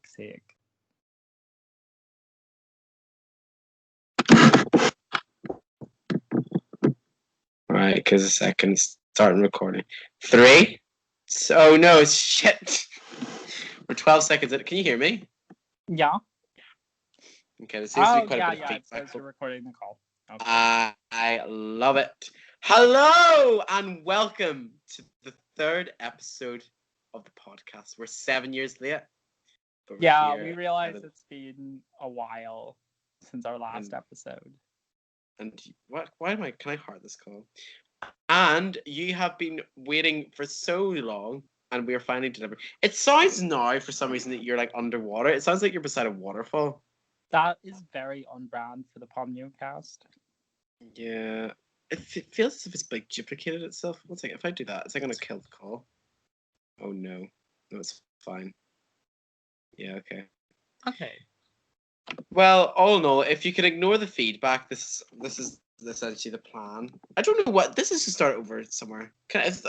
sake. Right, because a second, starting recording. 3. Oh no, shit. We're 12 seconds in. Can you hear me? Yeah. Okay, there seems to be quite yeah, a bit of yeah. It feedback. says you're recording the call. Okay. I love it. Hello and welcome to the 3rd episode of the podcast. We're 7 years late. But yeah, we realize it's been a while since our last episode. And what? Why am I? Can I heart this call? And you have been waiting for so long, and we are finally delivering. It sounds now, for some reason, that you're like underwater. It sounds like you're beside a waterfall. That is very on brand for the Ponyocast. Yeah, it feels as if it's like duplicated itself. One second, if I do that, is that gonna kill the call? Oh no, no, it's fine. Yeah, okay. Okay. Well, all in all, if you can ignore the feedback, this is essentially the plan. I don't know what this is to start over somewhere. Is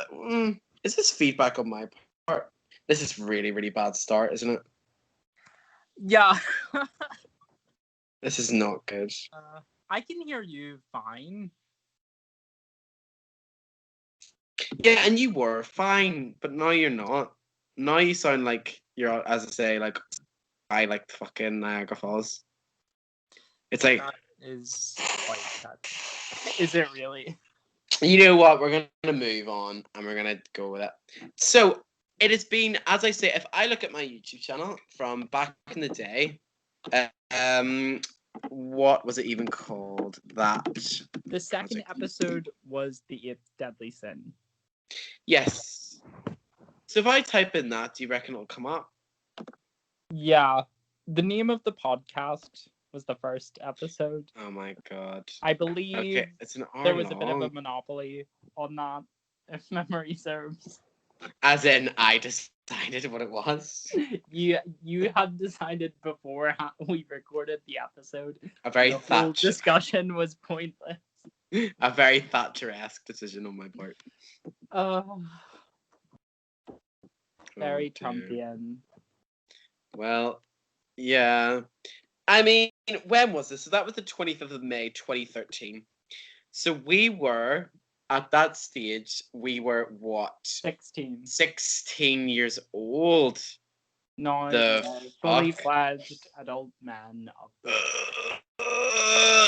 this feedback on my part? This is really, really bad start, isn't it? Yeah. This is not good. I can hear you fine. Yeah, and you were fine, but now you're not. Now you sound like you're, as I say, like I like fucking Niagara Falls. It's like that is quite touch. Is it really? You know what? We're gonna move on, and we're gonna go with it. So it has been, as I say, if I look at my YouTube channel from back in the day, what was it even called? The second episode was the 8th Deadly Sin. Yes. So if I type in that, do you reckon it'll come up? Yeah. The name of the podcast was the first episode. Oh my god. I believe okay, it's an hour there was long. a bit of a monopoly on that, if memory serves. As in, I decided what it was. You had decided before we recorded the episode. A very the whole discussion was pointless. A very Thatcher-esque decision on my part. Very Trumpian. Well, yeah. I mean, when was this? So that was the 25th of May, 2013. So we were, at that stage, we were what? 16. 16 years old. No, fully fledged adult man.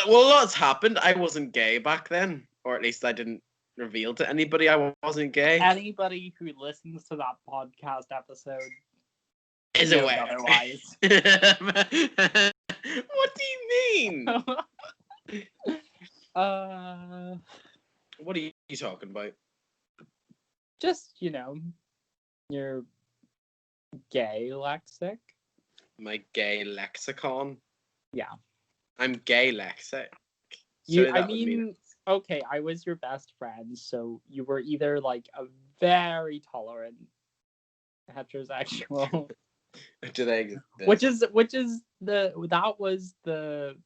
Well, a lot's happened. I wasn't gay back then, or at least I didn't reveal to anybody I wasn't gay. Anybody who listens to that podcast episode is aware. Otherwise. What do you mean? What are you talking about? Just, your gay lexic. My gay lexicon? Yeah. I'm gay lexic. Okay, I was your best friend, so you were either like a very tolerant heterosexual. Do they exist? That was the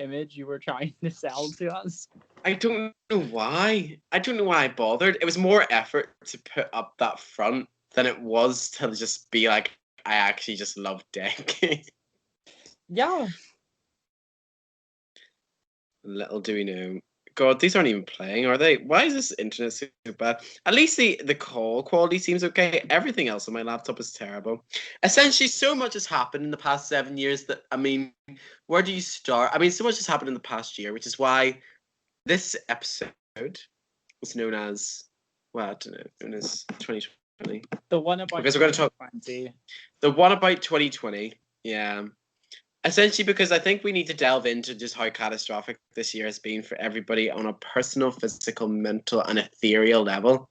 image you were trying to sell to us. I don't know why. I don't know why I bothered. It was more effort to put up that front than it was to just be like, I actually just love dick. Yeah. Little do we know. God, these aren't even playing, are they? Why is this internet so bad? At least the call quality seems okay. Everything else on my laptop is terrible. Essentially, so much has happened in the past 7 years that, I mean, where do you start? I mean, so much has happened in the past year, which is why this episode was known as, well, I don't know, known as 2020. The one about because we're going to talk 2020. The one about 2020, yeah. Essentially, because I think we need to delve into just how catastrophic this year has been for everybody on a personal, physical, mental, and ethereal level.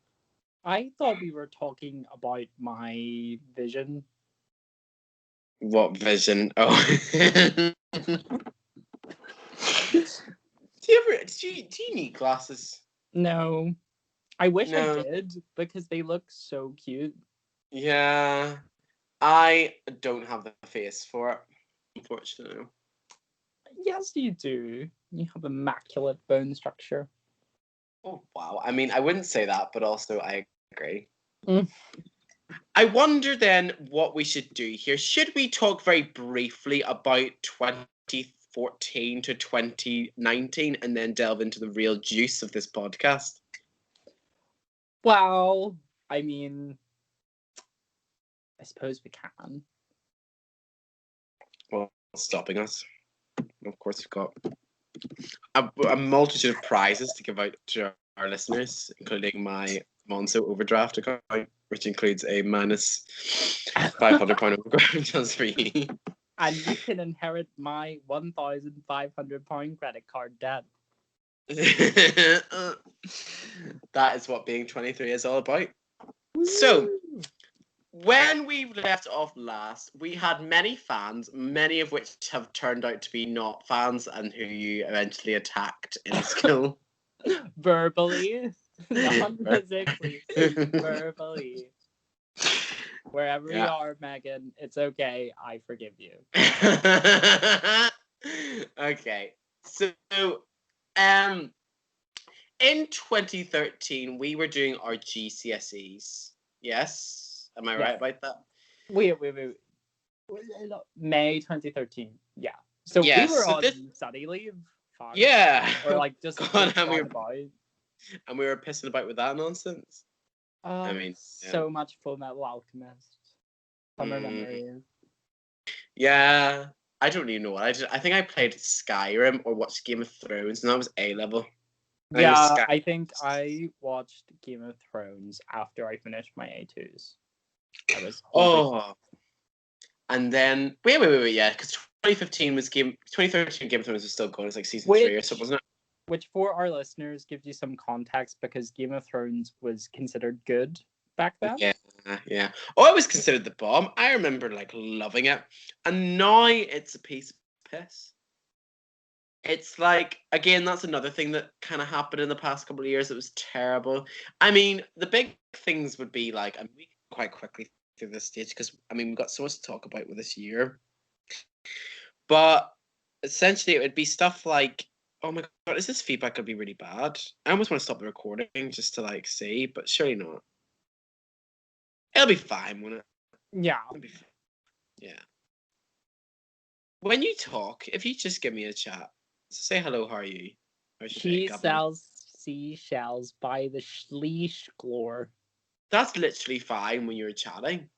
I thought we were talking about my vision. What vision? Oh. Do you need glasses? No. I wish I did, because they look so cute. Yeah. I don't have the face for it. Unfortunately. Yes, you do. You have immaculate bone structure. Oh, wow. I mean, I wouldn't say that, but also I agree. I wonder then what we should do here. Should we talk very briefly about 2014 to 2019 and then delve into the real juice of this podcast? Well, I mean, I suppose we can. Well, stopping us. Of course, we've got a multitude of prizes to give out to our listeners, including my Monzo overdraft account, which includes a minus £500 overdraft just for you. And you can inherit my £1,500 credit card debt. That is what being 23 is all about. So, when we left off last, we had many fans, many of which have turned out to be not fans and who you eventually attacked in school. Verbally, not physically, verbally. Wherever you are, Megan, it's okay. I forgive you. Okay, so in 2013, we were doing our GCSEs. Yes, am I right about that? Wait. May 2013. Yeah. So we were on study leave. Fine. Yeah. Or like just and we were pissing about with that nonsense. I mean, so much Full Metal Alchemist. Summer memories. Yeah, I don't even know what I did. I think I played Skyrim or watched Game of Thrones, and that was A level. Yeah, I think I watched Game of Thrones after I finished my A2s. And then wait, yeah, because 2013 Game of Thrones was still going. It's like season 3 or something, wasn't it? Which, for our listeners, gives you some context because Game of Thrones was considered good back then. Yeah. Oh, it was considered the bomb. I remember like loving it, and now it's a piece of piss. It's like, again, that's another thing that kind of happened in the past couple of years. It was terrible. I mean, the big things would be like, and we quite quickly through this stage because I mean we've got so much to talk about with this year. But essentially, it would be stuff like, oh my god, is this feedback gonna be really bad? I almost want to stop the recording just to like see, but surely not. It'll be fine, won't it? Yeah. It'll be fine. Yeah. When you talk, if you just give me a chat, say hello, how are you? She sells seashells by the Schleeschglor. That's literally fine when you're chatting.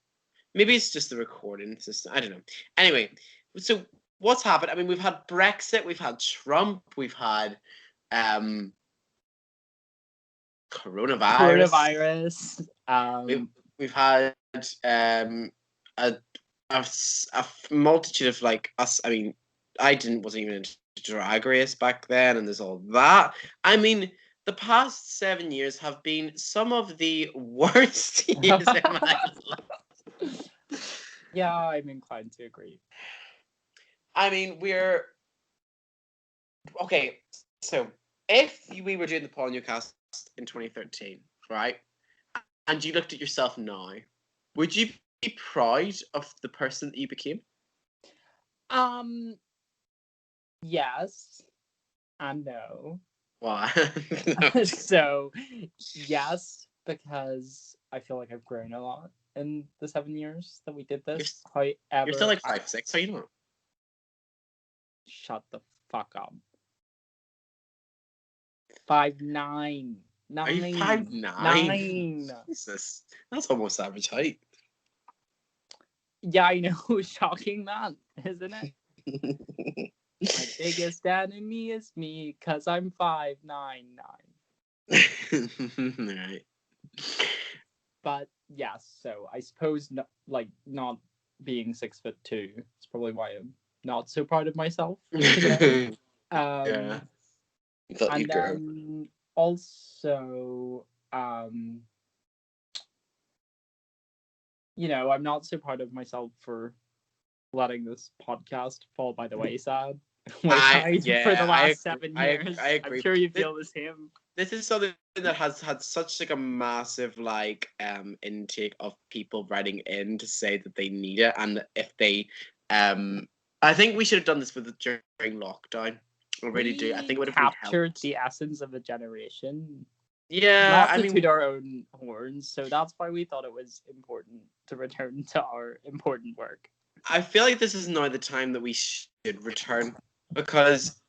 Maybe it's just the recording system. I don't know. Anyway, so what's happened? I mean, we've had Brexit, we've had Trump, we've had coronavirus. We've had a multitude of like us. I mean, wasn't even into Drag Race back then, and there's all that. I mean, the past 7 years have been some of the worst years in my life. Yeah, I'm inclined to agree. I mean, we're okay. So, if we were doing the Ponyocast in 2013, right, and you looked at yourself now, would you be proud of the person that you became? Yes and no. Why? No. So, yes, because I feel like I've grown a lot in the 7 years that we did this. You're still like 5'6", are you not? Shut the fuck up. 5'9". 9. Are you 5'9"? 9. Jesus, that's almost average height. Yeah, I know. Shocking, man, isn't it? My biggest enemy is me, cause I'm 5'9". Right. But yes, so I suppose not being 6'2" is probably why I'm not so proud of myself. Yeah. And then also, you know, I'm not so proud of myself for letting this podcast fall by the wayside. For the last 7 years. I agree. I'm sure you feel the same. This is something that has had such like a massive like intake of people writing in to say that they need it, and if they I think we should have done this during lockdown. I really do. I think it would have captured the essence of a generation. Yeah, not I to toot mean, our own horns. So that's why we thought it was important to return to our important work. I feel like this is now the time that we should return because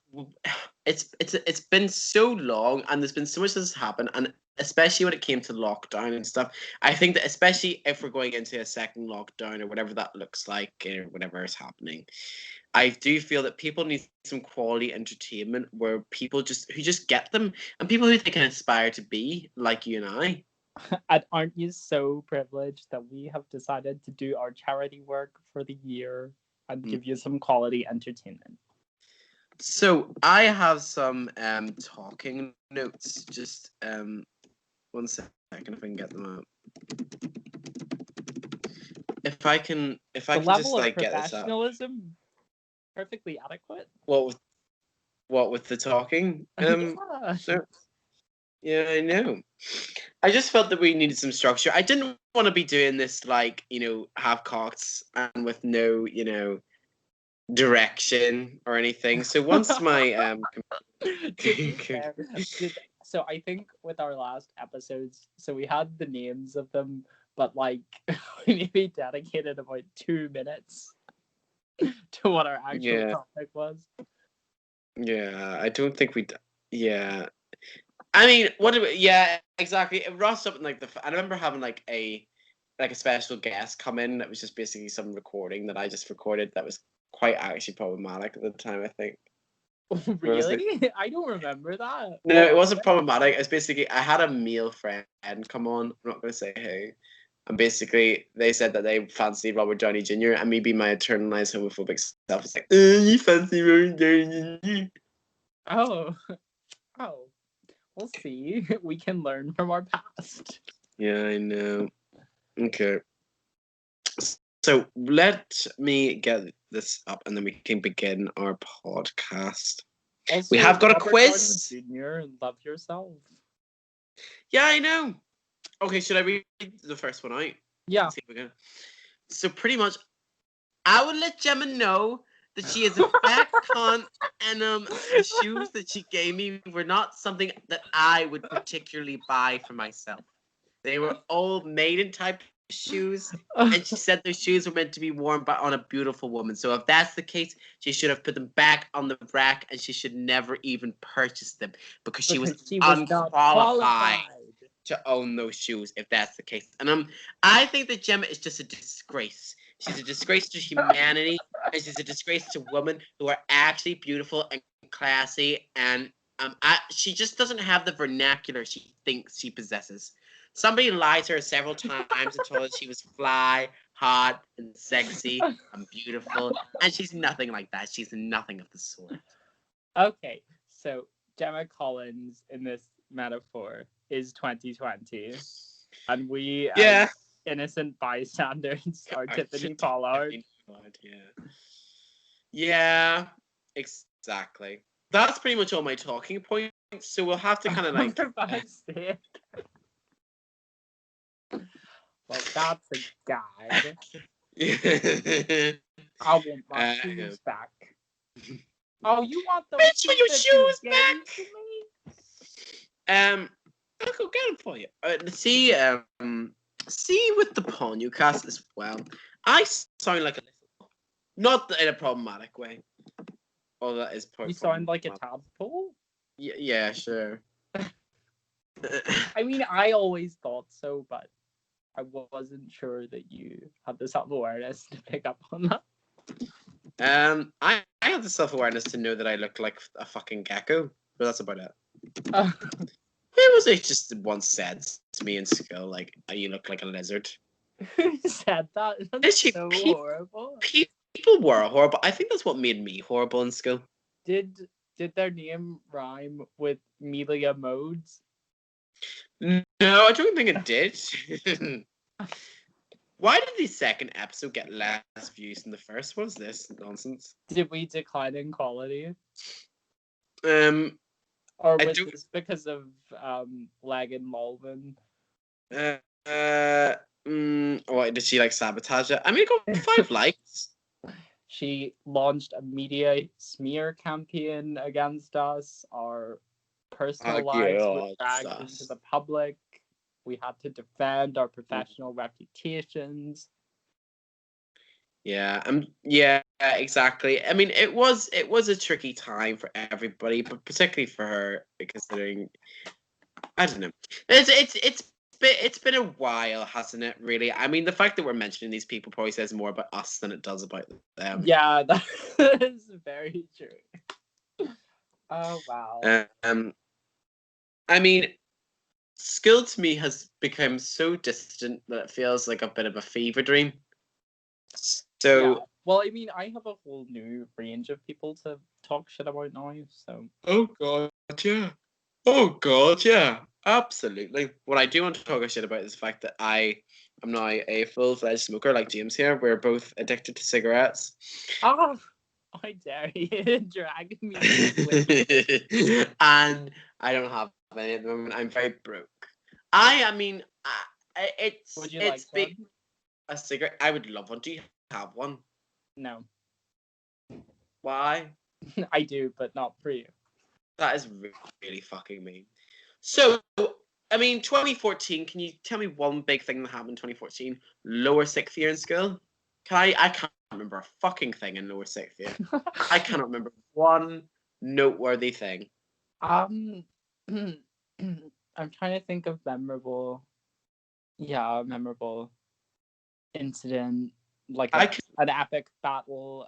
it's been so long and there's been so much that's happened, and especially when it came to lockdown and stuff. I think that especially if we're going into a second lockdown or whatever that looks like or whatever is happening, I do feel that people need some quality entertainment where people just get them and people who they can aspire to be like you and I. And aren't you so privileged that we have decided to do our charity work for the year and give you some quality entertainment? So I have some talking notes. Just 1 second if I can get them out. If I The can just level of like get this out. professionalism, perfectly adequate. What with the talking Yeah. notes? Yeah, I know. I just felt that we needed some structure. I didn't want to be doing this like, half cocked and with no, direction or anything. So once my To be fair, so I think with our last episodes, so we had the names of them, but like we maybe dedicated about 2 minutes to what our actual yeah, topic was. yeah, I don't think yeah. I mean, yeah, exactly. It rushed up in like I remember having like a special guest come in that was just basically some recording that I just recorded that was quite actually problematic at the time, I think. Where was like, Really? I don't remember that. no, What it was wasn't it? problematic. It's basically I had a male friend come on. I'm not going to say who. And basically, they said that they fancied Robert Downey Jr. and me being my internalized homophobic self, it's like, you fancy Robert Downey Jr. Oh, oh. We'll see. We can learn from our past. Yeah, I know. Okay. So let me get this up and then we can begin our podcast. Also, We have got a Robert Downey quiz. Jr., love yourself. Yeah, I know. Okay, should I read the first one out? Yeah. See if we can. So pretty much, I would let Gemma know that she is a fat cunt, and the shoes that she gave me were not something that I would particularly buy for myself. They were old maiden type shoes, and she said those shoes were meant to be worn by on a beautiful woman. So if that's the case, she should have put them back on the rack, and she should never even purchase them because she was She was not unqualified qualified. to own those shoes. If that's the case, and I think that Gemma is just a disgrace. She's a disgrace to humanity, and she's a disgrace to women who are actually beautiful and classy. And she just doesn't have the vernacular she thinks she possesses. Somebody lied to her several times and told her she was fly, hot, and sexy and beautiful, and she's nothing like that. She's nothing of the sort. Okay, so Gemma Collins in this metaphor is 2020, and we, Yeah. as innocent bystanders, are Tiffany Pollard. Yeah, exactly. That's pretty much all my talking points. So we'll have to kind of like. Well, that's a guy. Yeah. I want my shoes back. Oh, you want those Bitch, want your shoes you back? gave to me? I'll go get them for you. See with the Ponyocast as well. I sound like a little, not in a problematic way. Oh, that is You sound like a tadpole. Yeah, sure. I mean, I always thought so, but I wasn't sure that you had the self-awareness to pick up on that. I have the self-awareness to know that I look like a fucking gecko, but that's about it. It was like just once said to me in school, like, oh, you look like a lizard. Who said that? That's so horrible. People were horrible. I think that's what made me horrible in school. Did their name rhyme with Melia Modes? No, I don't think it did. Why did the second episode get less views than the first? What is this nonsense? Did we decline in quality? Or was this because of Lag and Malvin? What did she like sabotage it? I mean, it got 5 likes. She launched a media smear campaign against us. Our personal yeah, lives were oh, dragged into sus. the public. We had to defend our professional reputations. Yeah, yeah, exactly. I mean, it was a tricky time for everybody, but particularly for her, considering I don't know. It's been a while, hasn't it? Really. I mean, the fact that we're mentioning these people probably says more about us than it does about them. Yeah, that is very true. Oh wow. Um, I mean, school to me has become so distant that it feels like a bit of a fever dream. Yeah. So, Well, I mean, I have a whole new range of people to talk shit about now, so. oh god, yeah. Oh god, yeah. Absolutely. What I do want to talk a shit about is the fact that I am now a full-fledged smoker, like James here. We're both addicted to cigarettes. Ah, I dare you drag me away. And I don't have any at the moment. I'm very broke. I mean, Would you like it's big. one? A cigarette. I would love one. Do you have one? No. Why? I do, but not for you. That is really fucking mean. So, I mean, 2014. Can you tell me one big thing that happened in 2014? Lower sixth year in school. I can't remember a fucking thing in lower sixth year. I cannot remember one noteworthy thing. I'm trying to think of memorable incident, like I can, an epic battle.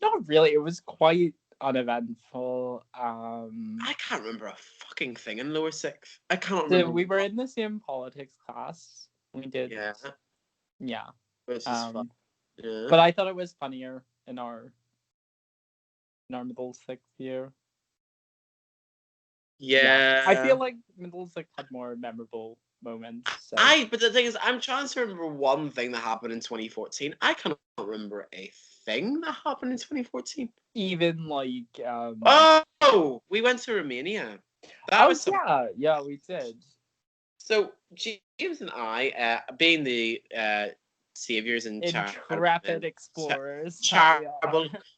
Not really. It was quite uneventful. I can't remember a fucking thing in lower sixth. I cannot So remember. we were in the same politics class. We did, Yeah, yeah. which is fun. Yeah. But I thought it was funnier in our middle sixth year. Yeah. I feel like middle sixth had more memorable moments. So. But the thing is, I'm trying to remember one thing that happened in 2014. I cannot remember a thing that happened in 2014. Even like Oh, we went to Romania. That was some. yeah, we did. So James and I, being the saviors and Intrepid explorers.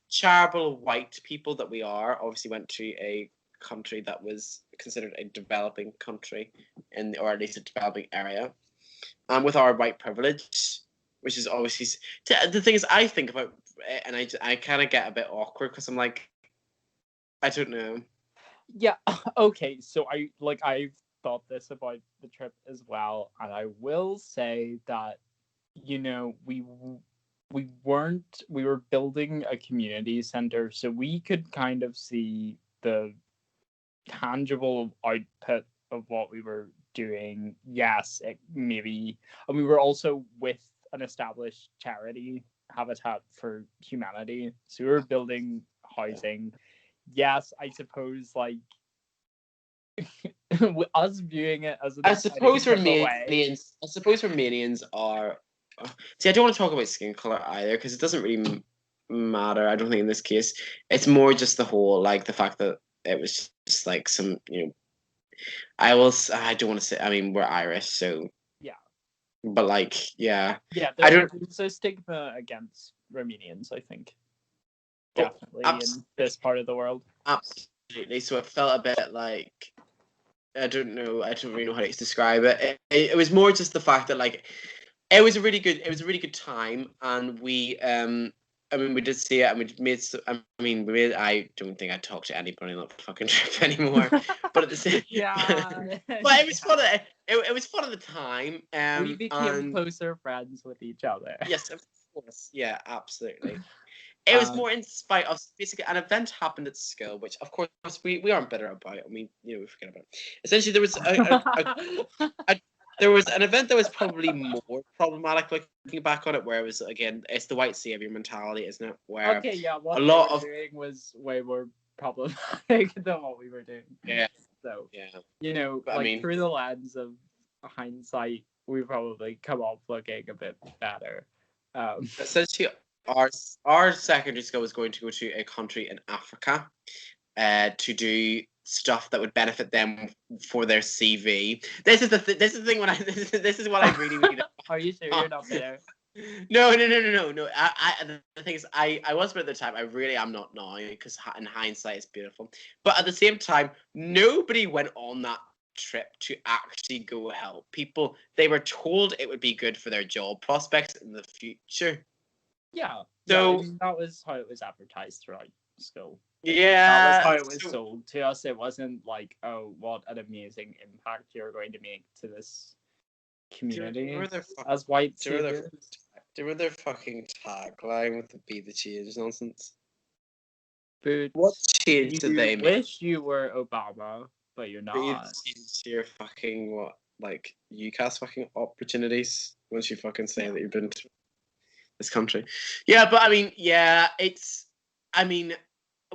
charitable white people that we are, obviously went to a country that was considered a developing country or at least a developing area, with our white privilege, which is obviously the thing is I think about it and I kind of get a bit awkward because I'm like, I don't know. Yeah. Okay. So I've thought this about the trip as well, and I will say that we were building a community center, so we could kind of see the tangible output of what we were doing. Yes, maybe, and we were also with an established charity, Habitat for Humanity, so we were building housing. Yes, I suppose like us viewing it as an I exciting suppose giveaway. Romanians are. See, I don't want to talk about skin color either because it doesn't really matter. I don't think in this case. It's more just the whole like the fact that it was just like some I don't want to say. I mean, we're Irish, so Yeah. but like yeah. Yeah, I don't. there's a stigma against Romanians, I think. Oh, Definitely in this part of the world. absolutely. So it felt a bit like I don't know. I don't really know how to describe it. It was more just the fact that like it was a really good time, and we I mean we did see it, and we made. I don't think I talked to anybody on that fucking trip anymore. But at the same, Yeah. but it was fun. It was fun at the time. We became closer friends with each other. Yes, of course. Yeah, absolutely. It was more in spite of basically an event happened at school, which of course we aren't bitter about. I mean, we forget about it. Essentially, there was there was an event that was probably more problematic looking back on it, where it was again it's the white savior mentality, isn't it? Where Okay, yeah, what a they lot were of doing was way more problematic than what we were doing. yeah So yeah. But, like through the lens of hindsight, we probably come off looking a bit better. Essentially, our secondary school was going to go to a country in Africa, to do stuff that would benefit them for their CV. This is the thing when I this is what I really Are you sure you're not there? No. The thing is, I was at the time. I really am not now because in hindsight, it's beautiful. But at the same time, nobody went on that trip to actually go help people. They were told it would be good for their job prospects in the future. Yeah, yeah. I So mean, that was how it was advertised throughout school. That was how yeah, it was sold to us. It wasn't like, oh, what an amazing impact you're going to make to this community as white saviors. do you remember their fucking tagline with the "Be the Change" nonsense? But What change did they you make? wish you were Obama, but you're Be the not. change to your fucking what, like UCAS fucking opportunities once you fucking say that you've been to this country. Yeah, but I mean, yeah, I mean,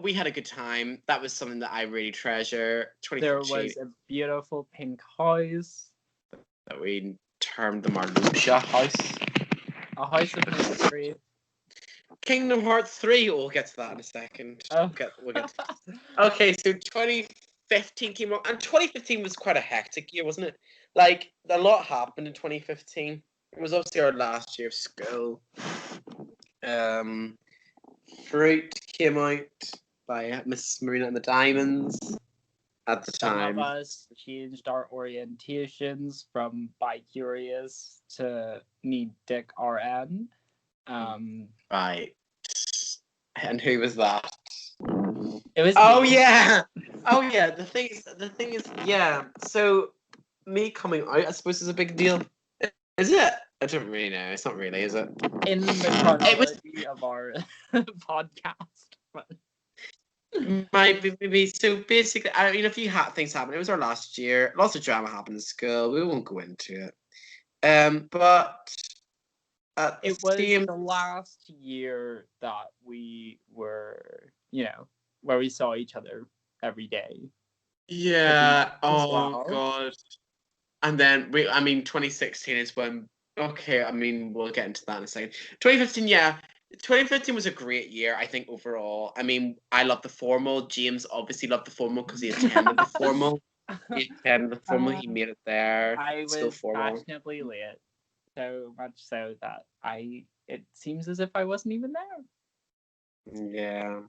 we had a good time. That was something that I really treasure. There 2015 was a beautiful pink house, that we termed the Marluxia House. a house of mystery. Kingdom Hearts 3. We'll get to that in a second. Oh. We'll get to that. Okay, so 2015 came out, and 2015 was quite a hectic year, wasn't it? Like, a lot happened in 2015. It was obviously our last year of school. Fruit came out by Miss Marina and the Diamonds at the Some time. of us changed our orientations from bi-curious to need dick RN. Right. And who was that? It was me. Yeah. Oh yeah. The thing is, yeah. So me coming out, I suppose, is a big deal. Is it? I don't really know. It's not really, is it? In the chronology of our podcast. Might be. So basically, I mean, a few things happened. It was our last year. Lots of drama happened in school. We won't go into it. But it was the last year that we were, where we saw each other every day. Yeah. Oh God. And then 2016 is when. Okay, I mean, we'll get into that in a second. 2015, yeah. 2015 was a great year, I think, overall. I mean, I love the formal. James obviously loved the formal because he attended the formal. He attended the formal. He made it there. I was fashionably late, so much so that it seems as if I wasn't even there. Yeah,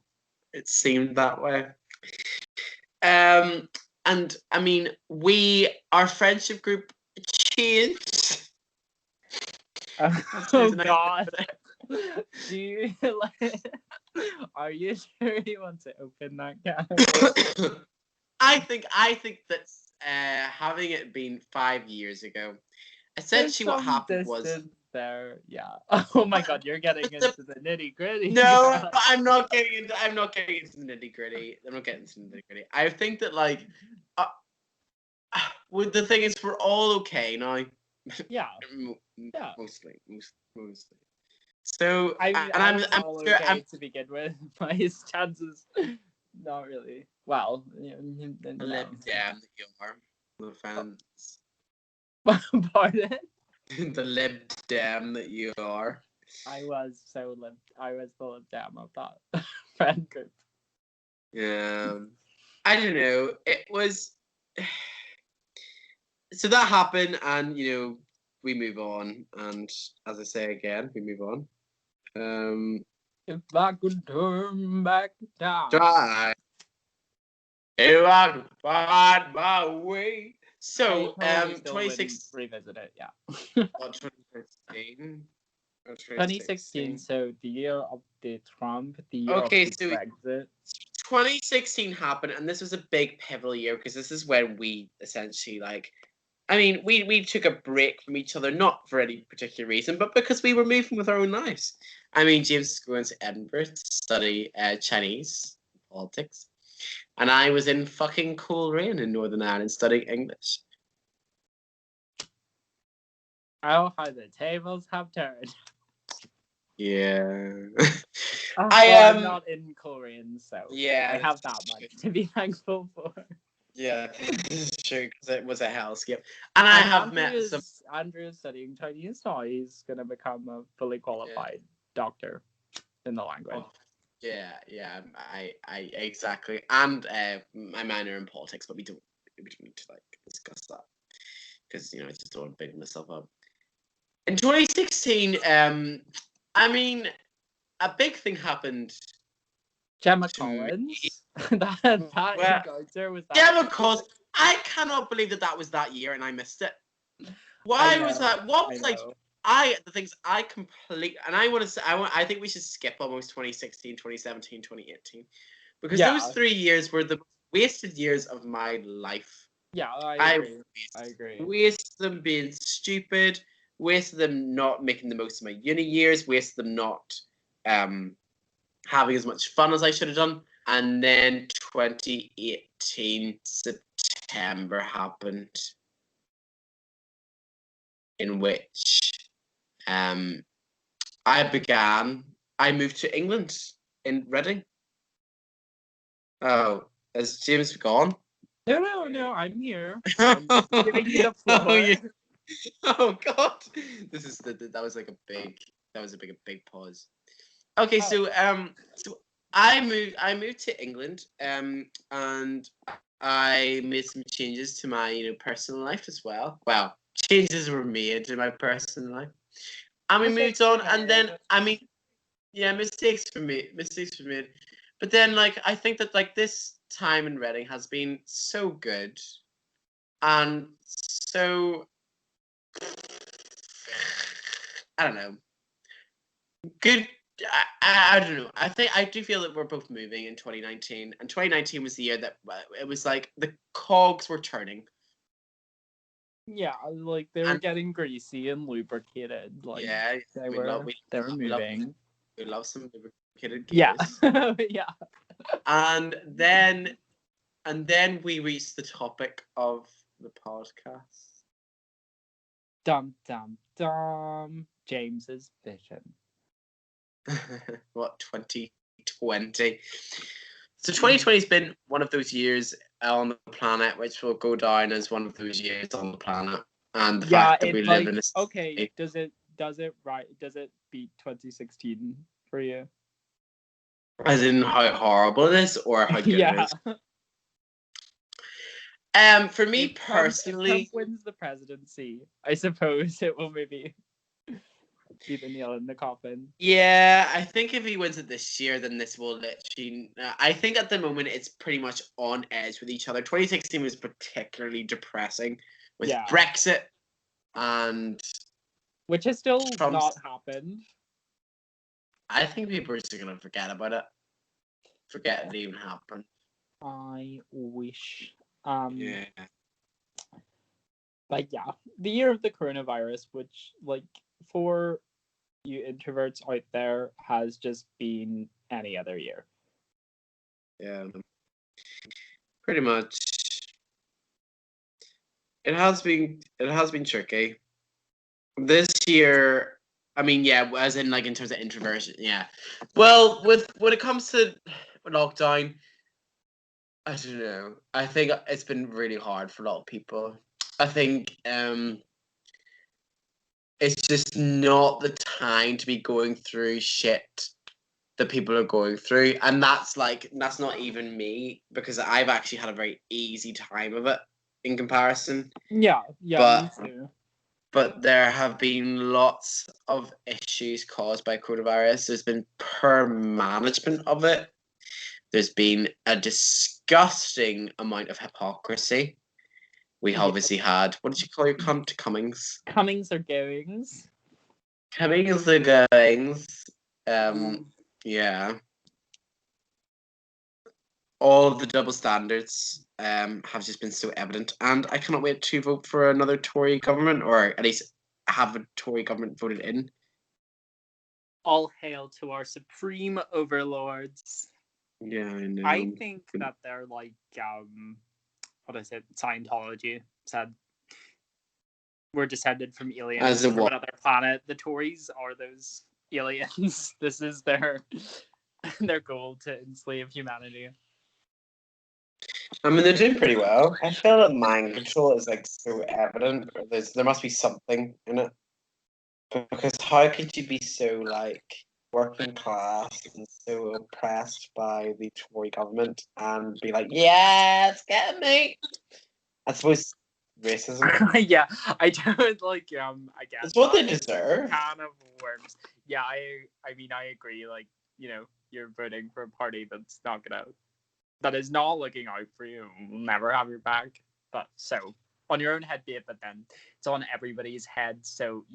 it seemed that way. And I mean, our friendship group changed. Oh God. Do you are you sure you want to open that can? I think that having it been 5 years ago, essentially what happened was there. Yeah. Oh my God, you're getting into the nitty gritty. No, I'm not getting into the nitty gritty. I'm not getting into the nitty gritty. I think that with the thing is, we're all okay now. Yeah. Yeah. Mostly. So I'm all okay to begin with. My chances, not really. Well, the lib damn that you are. No fans. Pardon? The lib damn that you are. I was the lib damn of that friend group. Yeah. I don't know. It was. So that happened, and we move on, and as I say again, we move on. If I could turn back time, if I could find my way. So, 2016, revisit it, yeah. 2016. 2016, so the year of the Trump, the year of the Brexit. 2016 happened, and this was a big pivotal year because this is when we essentially we took a break from each other, not for any particular reason, but because we were moving with our own lives. I mean, James is going to Edinburgh to study Chinese politics, and I was in fucking Coleraine in Northern Ireland studying English. Oh, how the tables have turned. Yeah. I'm not in Coleraine, so yeah, I have that much to be thankful for. Yeah, this is true because it was a hell skip. And I have met some. Andrew's studying Chinese now. He's gonna become a fully qualified doctor in the language. Oh, yeah, I exactly. And my minor in politics, but we don't need to discuss that because I just don't want to big myself up. In 2016, I mean, a big thing happened. Gemma To me. Collins. that Well, encounter was that. yeah, because I cannot believe that was that year and I missed it. I Why was know. that? What I was like? know. The things I complete, and I want to say, I think we should skip almost 2016, 2017, 2018, because Yeah. those 3 years were the wasted years of my life. Yeah, I I agree. I agree. wasted them being stupid, wasted them not making the most of my uni years, wasted them not having as much fun as I should have done. And then 2018 September happened, in which I moved to England in Reading. Oh, has James gone? No, I'm here. I'm just giving you the floor. Oh, yeah. Oh God, this is that was like a big pause. Okay, so I moved to England, and I made some changes to my personal life as well. Well, changes were made to my personal life, and we moved on. And then yeah, mistakes were made, but then I think that this time in Reading has been so good and so I don't know good. I don't know. I do feel that we're both moving in 2019, and 2019 was the year that it was like the cogs were turning. Yeah, they were getting greasy and lubricated. Yeah, they were moving. We love some lubricated Yeah, gears. yeah. And then we reached the topic of the podcast. Dum dum dum. James's vision. What 2020? So 2020 has been one of those years on the planet which will go down as one of those years on the planet, and the fact that we live in a okay. Does it beat 2016 for you? As in how horrible it is or how good it is? For me personally, if Trump wins the presidency, I suppose it will maybe be the nail in the coffin. Yeah, I think if he wins it this year, then this will literally. I think at the moment it's pretty much on edge with each other. 2016 was particularly depressing with Brexit and which has still Trump's, not happened. I think people are just gonna forget about it. Forget it even happened. I wish. Yeah. But yeah, the year of the coronavirus, which for you introverts out there, has just been any other year. Yeah. Pretty much. It has been tricky. This year, I mean, yeah, as in in terms of introversion, yeah. Well, when it comes to lockdown, I don't know. I think it's been really hard for a lot of people. I think it's just not the time to be going through shit that people are going through, and that's not even me, because I've actually had a very easy time of it in comparison. Yeah, but me too. But there have been lots of issues caused by coronavirus. There's been poor management of it. There's been a disgusting amount of hypocrisy. We obviously had, what did you call your cunt? Cummings? Cummings or goings? Cummings or goings. Yeah. All of the double standards have just been so evident, and I cannot wait to vote for another Tory government, or at least have a Tory government voted in. All hail to our supreme overlords. Yeah, I know. I think that they're what is it? Scientology said we're descended from aliens from another planet. The Tories are those aliens. This is their goal, to enslave humanity. I mean, they're doing pretty well. I feel that mind control is so evident. There must be something in it, because how could you be so working class and so oppressed by the Tory government and be like, yes, get me? I suppose racism. Yeah, I don't like. I guess It's what they that deserve. can of worms. Yeah, I mean, I agree. Like, you're voting for a party that is not looking out for you. Will never have your back. But so on your own head, be it. But then it's on everybody's head. So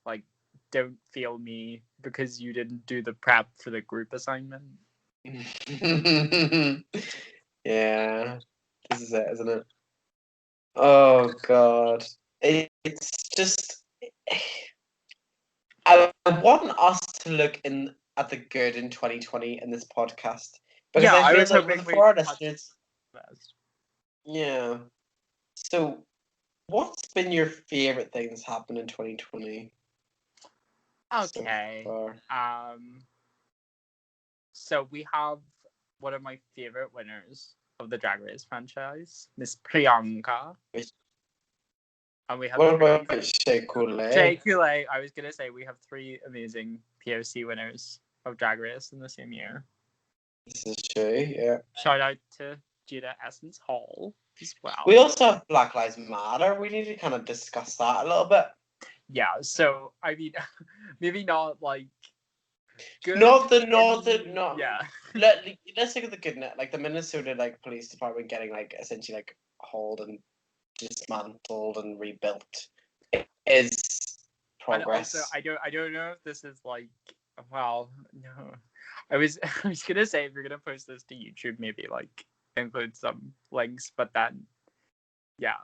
like, don't feel me because you didn't do the prep for the group assignment. Yeah, this is it, isn't it? Oh God, it's just. I want us to look at the good in 2020 in this podcast because Yeah, I I feel was that hoping for our touch listeners, best. yeah. So, what's been your favorite thing that's happened in 2020 so Okay. far? So we have one of my favorite winners of the Drag Race franchise, Miss Priyanka. And we have What about Shea Jay Coulee? Coulee. I was gonna say we have 3 amazing POC winners of Drag Race in the same year. This is Shea, yeah. Shout out to Jada Essence Hall as well. We also have Black Lives Matter. We need to kind of discuss that a little bit. Yeah, so I mean, maybe not like good. Not. Yeah. Let's look at the good net. Like the Minnesota police department getting essentially hauled and dismantled and rebuilt is progress. And also, I don't know if this is well, no. I was gonna say if you're gonna post this to YouTube, maybe include some links, but then, yeah.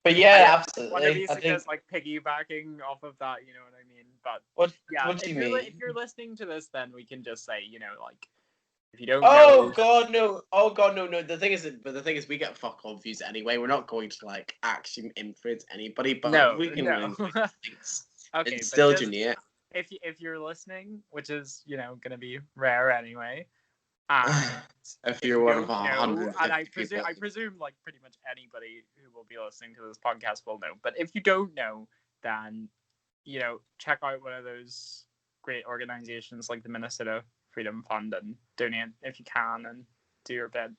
But yeah, absolutely. Whatever you suggest, piggybacking off of that, you know what I mean. But what do you mean? If you're listening to this, then we can just say, if you don't Oh know. God, no! Oh God, no! The thing is, we get fuck all views anyway. We're not going to actually influence anybody, but we can influence things. Okay, it's still just, Junior. If you're listening, which is gonna be rare anyway. If you're one of 100 and I presume pretty much anybody who will be listening to this podcast will know. But if you don't know, then check out one of those great organizations like the Minnesota Freedom Fund and donate if you can and do your bit.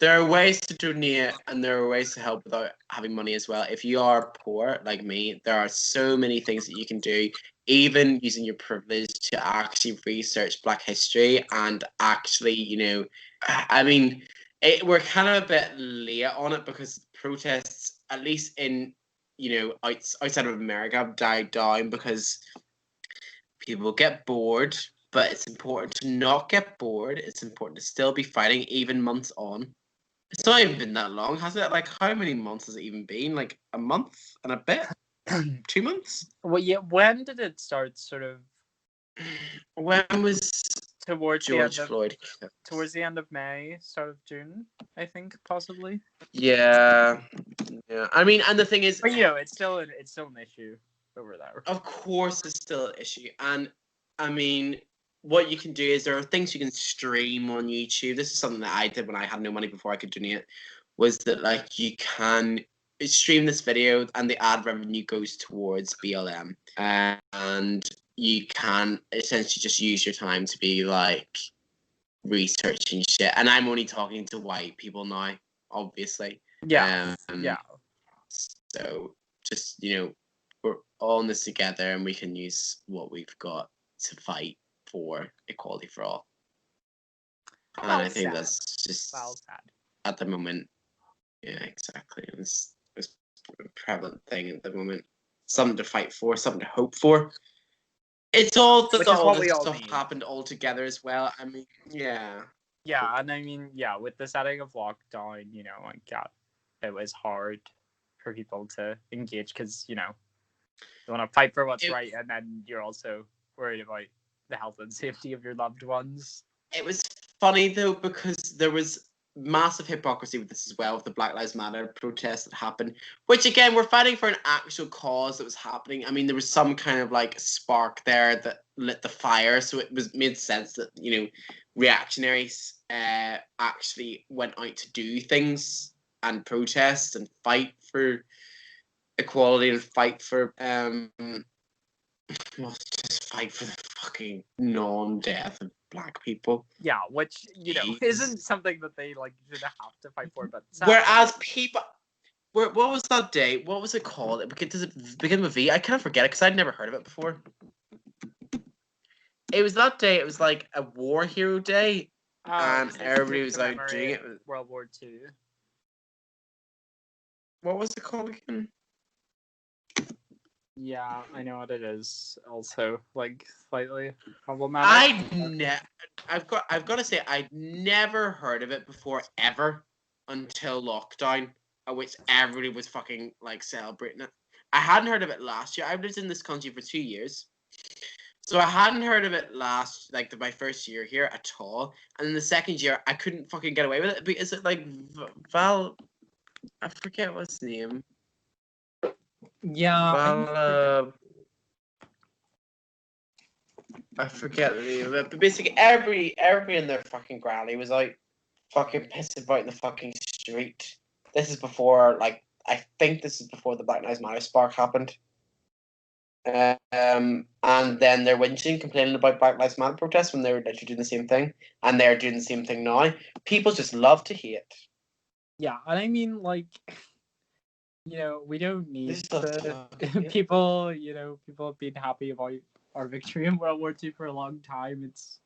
There are ways to donate and there are ways to help without having money as well. If you are poor like me, there are so many things that you can do, even using your privilege to actually research Black history and actually, I mean, we're kind of a bit late on it because protests, at least in, outside of America, have died down because people get bored, but it's important to not get bored. It's important to still be fighting even months on. It's not even been that long, has it? How many months has it even been? A month and a bit? 2 months? Well, yeah. When did it start? Sort of. When was towards George Floyd? Towards the end of May, start of June, I think, possibly. Yeah. I mean, and the thing is, but it's still an issue over there. Of course, it's still an issue, and I mean, what you can do is there are things you can stream on YouTube. This is something that I did when I had no money before I could donate. Was that you can stream this video and the ad revenue goes towards BLM, and you can essentially just use your time to be researching shit. And I'm only talking to white people now, obviously. Yeah. So just we're all in this together, and we can use what we've got to fight for equality for all. And I think that's just at the moment. Yeah, exactly. It's a prevalent thing at the moment. Something to fight for, something to hope for. It's all that all this stuff happened all together as well. I mean, yeah. Yeah, and I mean, with the setting of lockdown, it was hard for people to engage because, you want to fight for what's right, and then you're also worried about the health and safety of your loved ones. It was funny, though, because there was massive hypocrisy with this as well, with the Black Lives Matter protests that happened, which, again, we're fighting for an actual cause that was happening. I mean, there was some kind of, spark there that lit the fire, so it made sense that, reactionaries actually went out to do things and protest and fight for equality and fight for just fight for the fucking non-death of Black people. Yeah, which isn't something that they should have to fight for. But whereas people, What was that day? What was it called? Does it begin with V? I kind of forget it because I'd never heard of it before. It was that day. It was like a war hero day, and everybody was out doing it. World War II. What was it called again? Yeah, I know what it is. Also, like slightly problematic. I've got to say I'd never heard of it before ever until lockdown, at which everybody was fucking like celebrating it. I hadn't heard of it last year. I've lived in this country for 2 years, so I hadn't heard of it my first year here at all. And then the second year, I couldn't fucking get away with it because it like Val, I forget what's his name. Yeah, Val, I forget the name of it, but basically everybody in their fucking granny was like fucking pissing about in the fucking street. This is before, like, I think this is before the Black Lives Matter spark happened. And then they're whinging, complaining about Black Lives Matter protests when they were literally doing the same thing, and they're doing the same thing now. People just love to hate. yeah, and I mean, like, we don't need people. People have been happy about our victory in World War II for a long time. It's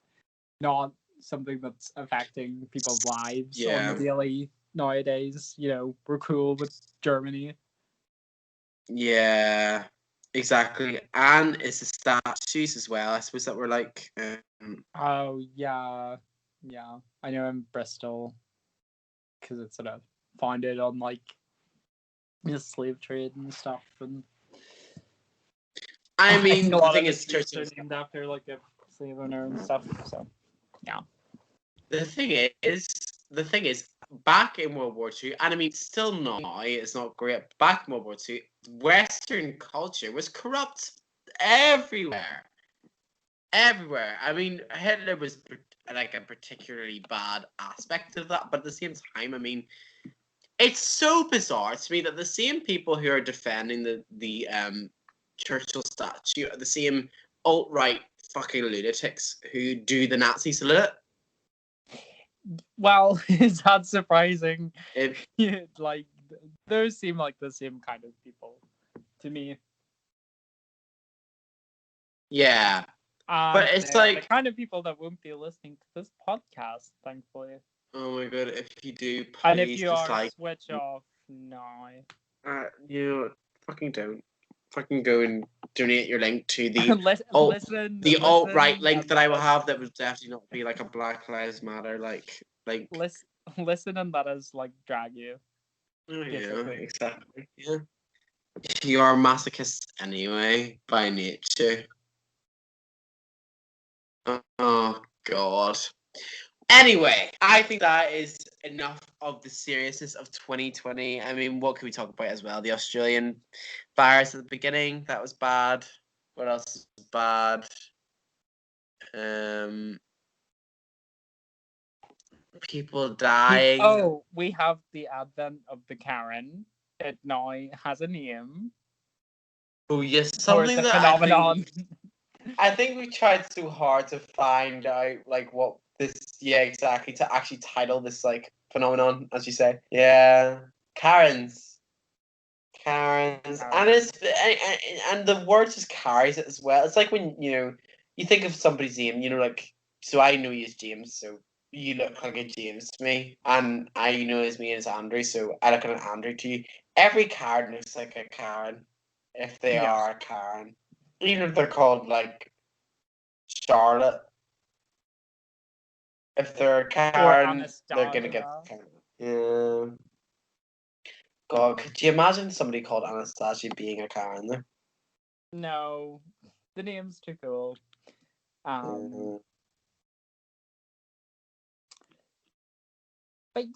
not something that's affecting people's lives on the daily nowadays. We're cool with Germany. Yeah, exactly. And it's the statues as well. I suppose that were like. Oh yeah. I know in Bristol, because it's sort of founded on like the slave trade and stuff, and I mean, a lot the thing of is, churches are named after like a slave owner and stuff. So yeah. The thing is, back in World War II, and I mean, still now, it's not great. Back in World War II, Western culture was corrupt everywhere. Everywhere. I mean, Hitler was like a particularly bad aspect of that, but at the same time, I mean, it's so bizarre to me that the same people who are defending the Churchill statue are the same alt-right fucking lunatics who do the Nazi salute. Well, is that surprising? If like, those seem like the same kind of people to me. Yeah. But it's like the kind of people that won't be listening to this podcast, thankfully. Oh my god, if you do, please and if you just are, switch off now. You fucking don't. Fucking go and donate your link to the listen, alt-right link that I will have that would definitely not be like a Black Lives Matter like listen and let us like drag you. Oh yeah, exactly. Yeah. You are masochists anyway, by nature. Oh god. Anyway, I think that is enough of the seriousness of 2020. I mean, what can we talk about as well? The Australian virus at the beginning, that was bad. What else is bad? People dying. Oh, we have the advent of the Karen. It now has a name. Oh yes, something that phenomenon. I think we tried so hard to find out like what this exactly to actually title this like phenomenon, as you say. Yeah. Karens. And it's and the word just carries it as well. It's like when you think of somebody's name, like, so I know you as James, so you look like a James to me, and I know as me as Andrew, so I look like an Andrew to you. Every Karen looks like a Karen if they are a Karen, even if they're called like Charlotte. If they're a Karen, they're gonna get Karen. Yeah. God, could you imagine somebody called Anastasia being a Karen there? No, the name's too cool. But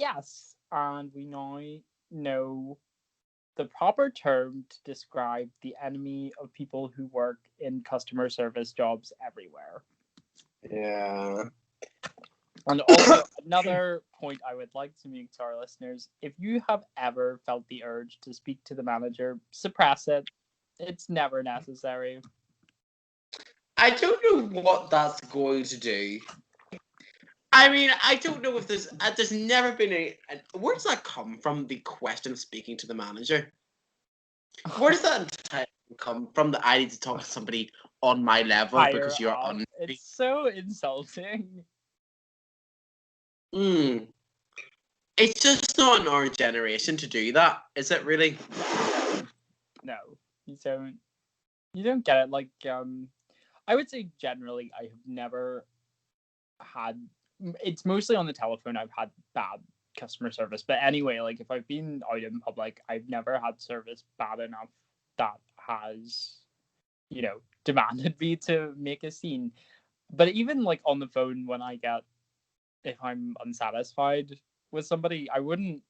yes, and we now know the proper term to describe the enemy of people who work in customer service jobs everywhere. Yeah. And also, another point I would like to make to our listeners, if you have ever felt the urge to speak to the manager, suppress it. It's never necessary. I don't know what that's going to do. I mean, I don't know if there's never been where does that come from? The question of speaking to the manager. Where does that entirely come from? That I need to talk to somebody on my level Higher because you're up. on. It's so insulting. It's just not in our generation to do that, is it really? No, you don't. You don't get it. Like, I would say generally, I have never had. It's mostly on the telephone. I've had bad customer service, but anyway, like if I've been out in public, I've never had service bad enough that has, demanded me to make a scene. But even like on the phone, when if I'm unsatisfied with somebody, I wouldn't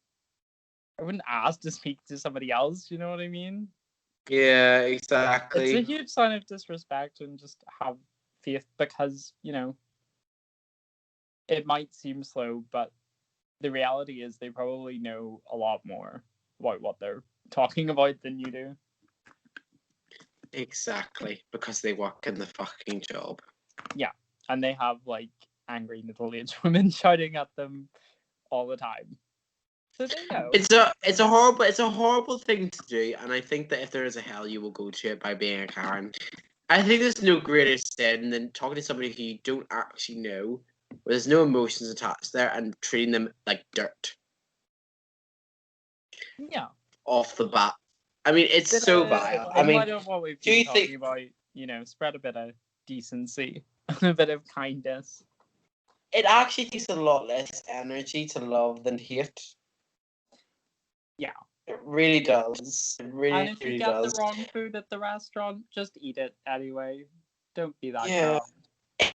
ask to speak to somebody else. You know what I mean? Yeah, exactly. It's a huge sign of disrespect, and just have faith, because it might seem slow, but the reality is they probably know a lot more about what they're talking about than you do. Exactly, because they work in the fucking job. Yeah, and they have like angry middle-aged women shouting at them all the time. So they know. It's a horrible thing to do, and I think that if there is a hell, you will go to it by being a Karen. I think there's no greater sin than talking to somebody who you don't actually know, where there's no emotions attached there, and treating them like dirt. Yeah. Off the bat. I mean, it's so vile. I In mean, light of what we've been talking about, spread a bit of decency, a bit of kindness. It actually takes a lot less energy to love than hate. Yeah. It really does. It really, and if you get the wrong food at the restaurant, just eat it anyway. Don't be that girl.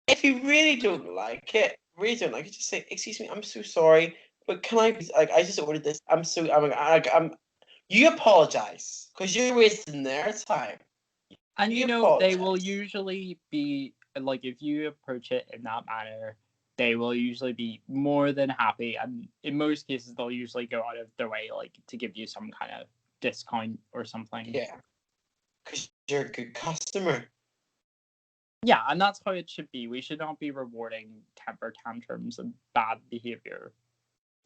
If you really don't like it, just say, "Excuse me, I'm so sorry, but can I please, I just ordered this. I'm you apologize because you're wasting their time." And they will usually be like, if you approach it in that manner, they will usually be more than happy, and in most cases they'll usually go out of their way like to give you some kind of discount or something. Yeah, because you're a good customer. Yeah, and that's how it should be. We should not be rewarding temper tantrums and bad behavior.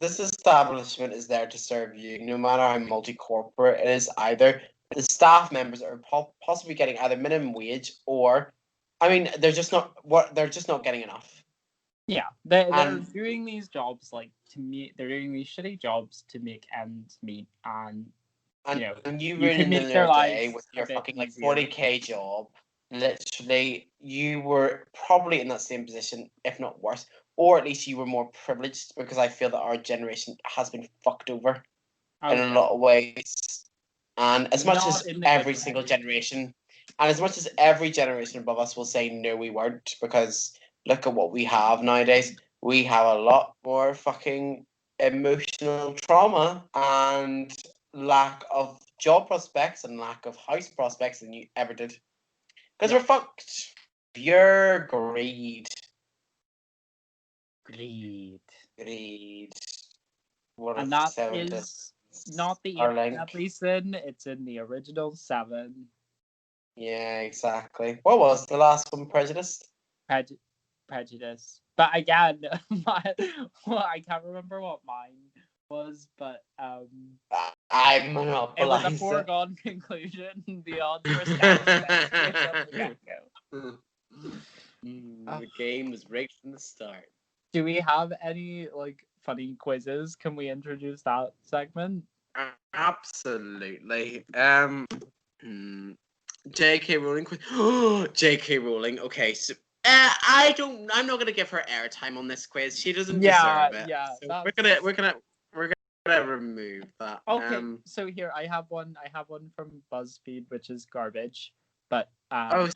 This establishment is there to serve you, no matter how multi-corporate it is. Either the staff members are possibly getting either minimum wage, or, I mean, they're just not getting enough. Yeah, they're doing these jobs they're doing these shitty jobs to make ends meet, and you can ruining make their lives day with your fucking like easier. 40K job. Literally, you were probably in that same position, if not worse, or at least you were more privileged, because I feel that our generation has been fucked over in a lot of ways. And as much as every single generation, and as much as every generation above us will say no, we weren't, because look at what we have nowadays. We have a lot more fucking emotional trauma and lack of job prospects and lack of house prospects than you ever did. Because we're fucked. Pure greed. Greed. And that is not the infinitely sin, it's in the original 7. Yeah, exactly. What was the last one? Prejudice? Prejudice. But again, I can't remember what mine was, but I monopolized it was a foregone conclusion. The odds were stacked against me from the get-go. The game was rigged from the start. Do we have any funny quizzes? Can we introduce that segment? Absolutely. J.K. Rowling quiz. J.K. Rowling. Okay, so I'm not gonna give her airtime on this quiz. She doesn't deserve it. Yeah. So we're gonna remove that. Okay. So here I have one from BuzzFeed, which is garbage. But are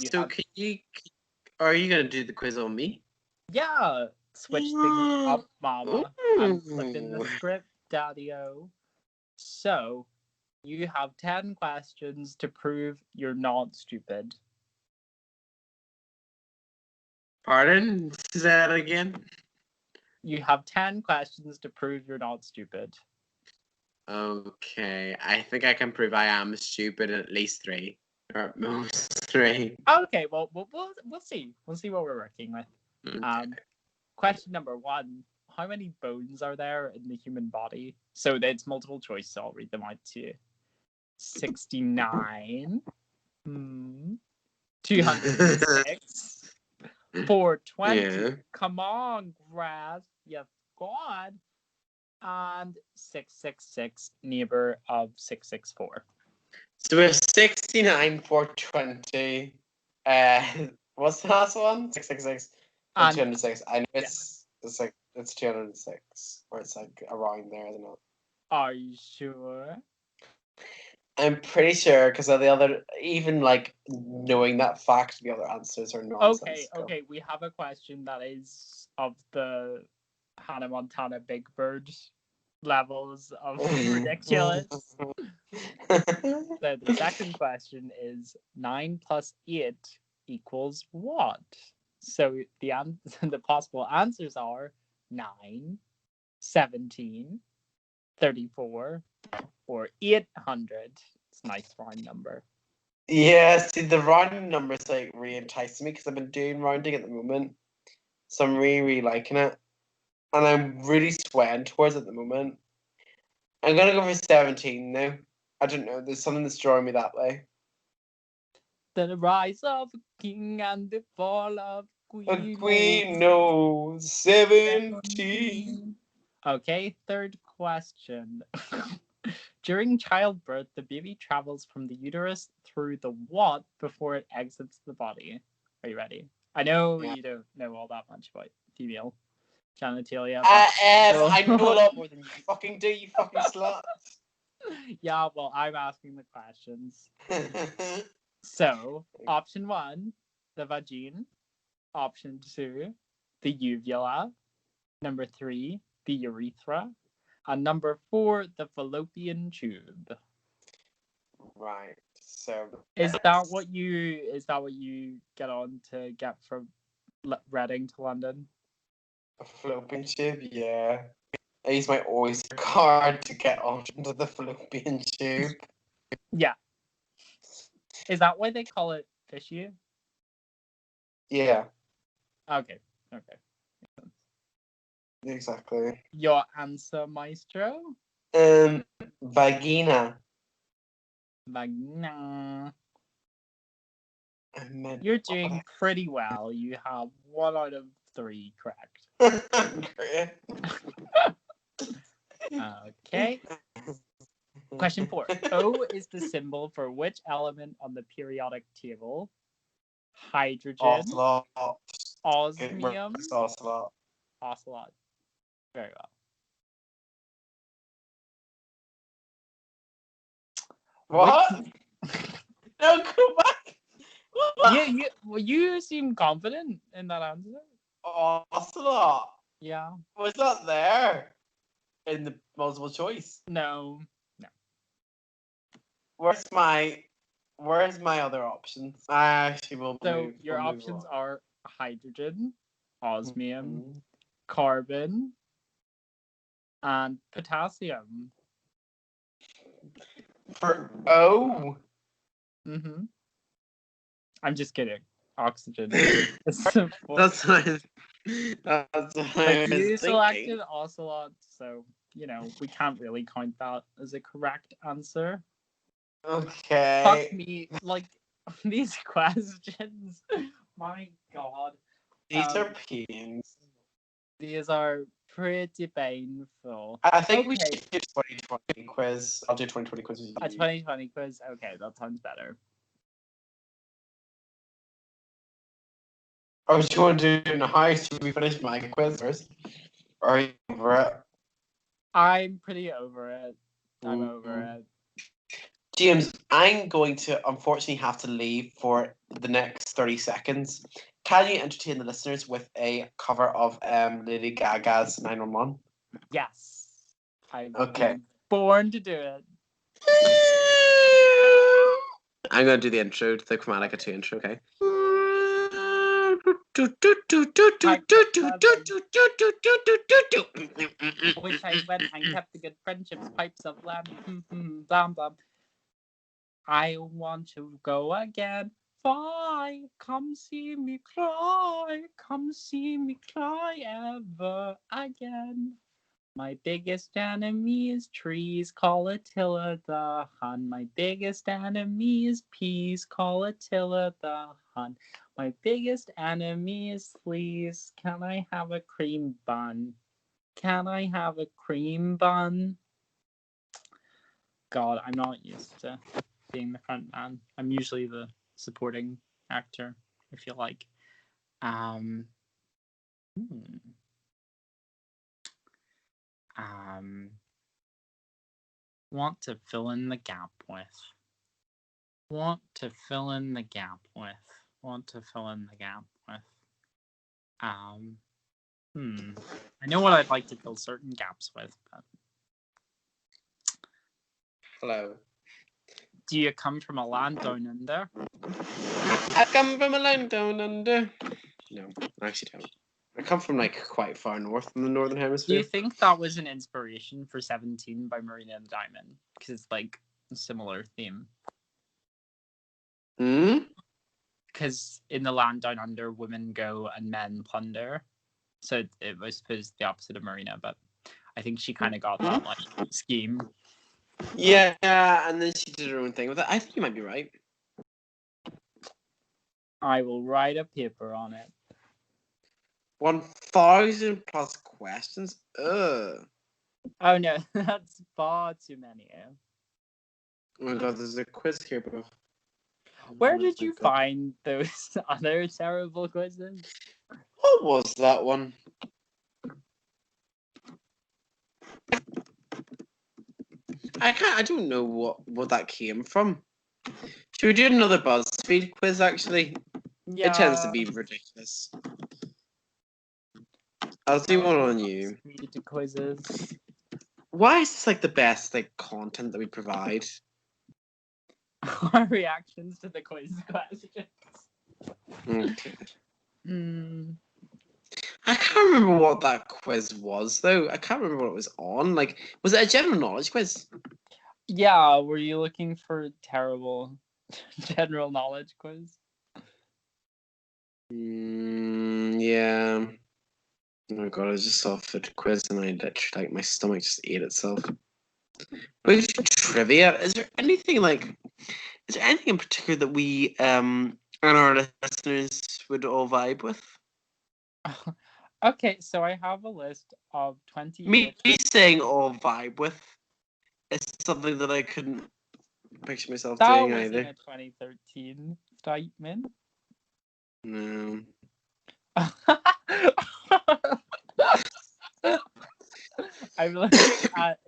you gonna do the quiz on me? Yeah. Switch things up, mama. I'm flipping the script, daddy-o. So, you have 10 questions to prove you're not stupid. Pardon? Say that again? You have 10 questions to prove you're not stupid. Okay. I think I can prove I am stupid in at least 3. Or at most 3. Okay, well, we'll see. We'll see what we're working with. Okay. Question number 1. How many bones are there in the human body? So it's multiple choice, so I'll read them out to you. 69. 206. 420. Yeah. Come on, grass. You've got. And 666, neighbor of 664. So we have 69, 420. What's the last one? 666 and 206. I know it's 206, or it's like around there, isn't it? Are you sure? I'm pretty sure because of the other, even like knowing that fact, the other answers are nonsense. Okay. We have a question that is of the Hannah Montana Big Bird levels of ridiculous. So the second question is 9 plus 8 equals what? So the possible answers are 9, 17, 34, or 800. It's a nice round number. Yeah, see, the rounding numbers like really enticing me because I've been doing rounding at the moment, so I'm really liking it, and I'm really sweating towards it at the moment. I'm gonna go for 17 now. I don't know. There's something that's drawing me that way. The rise of a king and the fall of A queen. no 17. Okay, third question. During childbirth, the baby travels from the uterus through the what before it exits the body? Are you ready? I know you don't know all that much about female genitalia. I know a lot more than you fucking do, you fucking slut. Yeah, well, I'm asking the questions. So, option 1, the vagine. Option 2, the uvula. Number 3, the urethra. And number 4, the fallopian tube. Right. So Is that what you get from Reading to London? a fallopian tube? Yeah. I use my Oyster card to get onto the fallopian tube. Yeah. Is that why they call it fissue? Yeah. Okay. Exactly. Your answer, maestro? Vagina. Vagina. I meant You're doing pretty well. You have 1 out of 3 correct. Okay. Question 4. O is the symbol for which element on the periodic table? Hydrogen. Osmium. Ocelot. Very well. What? No, go back. You seem confident in that answer. Ocelot. Yeah. Was that there in the multiple choice? No. Where's my other options? I actually will So move. your we'll move options on. are hydrogen, osmium, carbon, and potassium. For O. I'm just kidding. Oxygen. That's what But you selected ocelot, so we can't really count that as a correct answer. Okay. Fuck me, like these questions. My God. These are pains. These are pretty painful. I think we should do 2020 quiz. I'll do 2020 quiz with you. A 2020 quiz? Okay, that sounds better. Or do you want to do it now? Should we finish my quiz first? Or are you over it? I'm pretty over it. I'm over it. James, I'm going to unfortunately have to leave for the next 30 seconds. Can you entertain the listeners with a cover of Lady Gaga's 911? Yes. I'm Okay. born to do it. I'm going to do the intro, the Chromatica 2 intro, okay? Which I went and kept the good friendships, pipes of lamb, blam blam. I want to go again cry, come see me cry, come see me cry ever again. My biggest enemy is trees, call Attila the Hun. My biggest enemy is peas, call Attila the Hun. My biggest enemy is fleas, can I have a cream bun? Can I have a cream bun? God, I'm not used to being the front man. I'm usually the supporting actor, I feel like. Um, hmm. Want to fill in the gap with. Want to fill in the gap with. Want to fill in the gap with. I know what I'd like to fill certain gaps with, but Hello. do you come from a land down under? I come from a land down under. No, I actually don't. I come from like quite far north in the northern Do hemisphere. you think that was an inspiration for 17 by Marina and the Diamond? Because it's like a similar theme. Hmm? Because in the land down under, women go and men plunder. So it was supposed the opposite of Marina, but I think she kind of got that like scheme. Yeah, and then she did her own thing with it. I think you might be right. I will write a paper on it. 1,000 plus questions? Ugh. Oh no, that's far too many. Oh my god, there's a quiz here, bro. Where Oh did my you God. find those other terrible quizzes? What was that one? I don't know what that came from. Should we do another BuzzFeed quiz, actually? Yeah. It tends to be ridiculous. I'll do one on you. BuzzFeed quizzes. Why is this like the best like content that we provide? Our reactions to the quiz questions. Okay. I can't remember what that quiz was, though. I can't remember what it was on. Like, was it a general knowledge quiz? Yeah, were you looking for terrible general knowledge quiz? Yeah. Oh my god, I just saw a quiz and I literally, like, my stomach just ate itself. Which trivia? Is there anything in particular that we and our listeners would all vibe with? Okay, so I have a list of 20. Me saying all vibe with is something that I couldn't picture myself That doing was either. in a 2013 statement. No. I'm looking at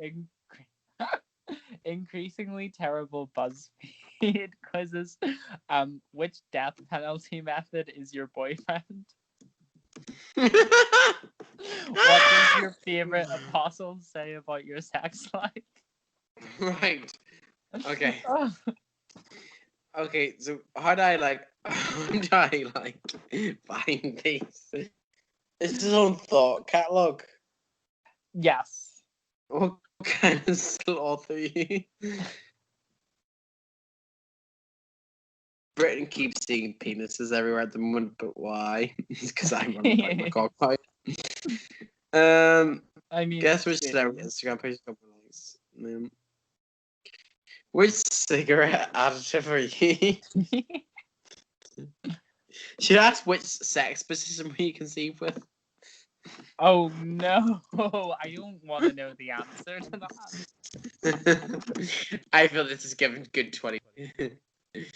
increasingly terrible BuzzFeed quizzes. Which death penalty method is your boyfriend? What does your favorite apostle say about your sex life? Right. Okay. Okay, so how do I find these? It's his own thought catalog. Yes. What kind of sloth are you? Britain keeps seeing penises everywhere at the moment, but why? Because I'm running like my cock pipe. I mean, guess which celebrity Instagram page got more likes? Which cigarette additive are you? Should I ask which sex position were you conceived with? Oh no, I don't want to know the answer to that. I feel this is given good 20.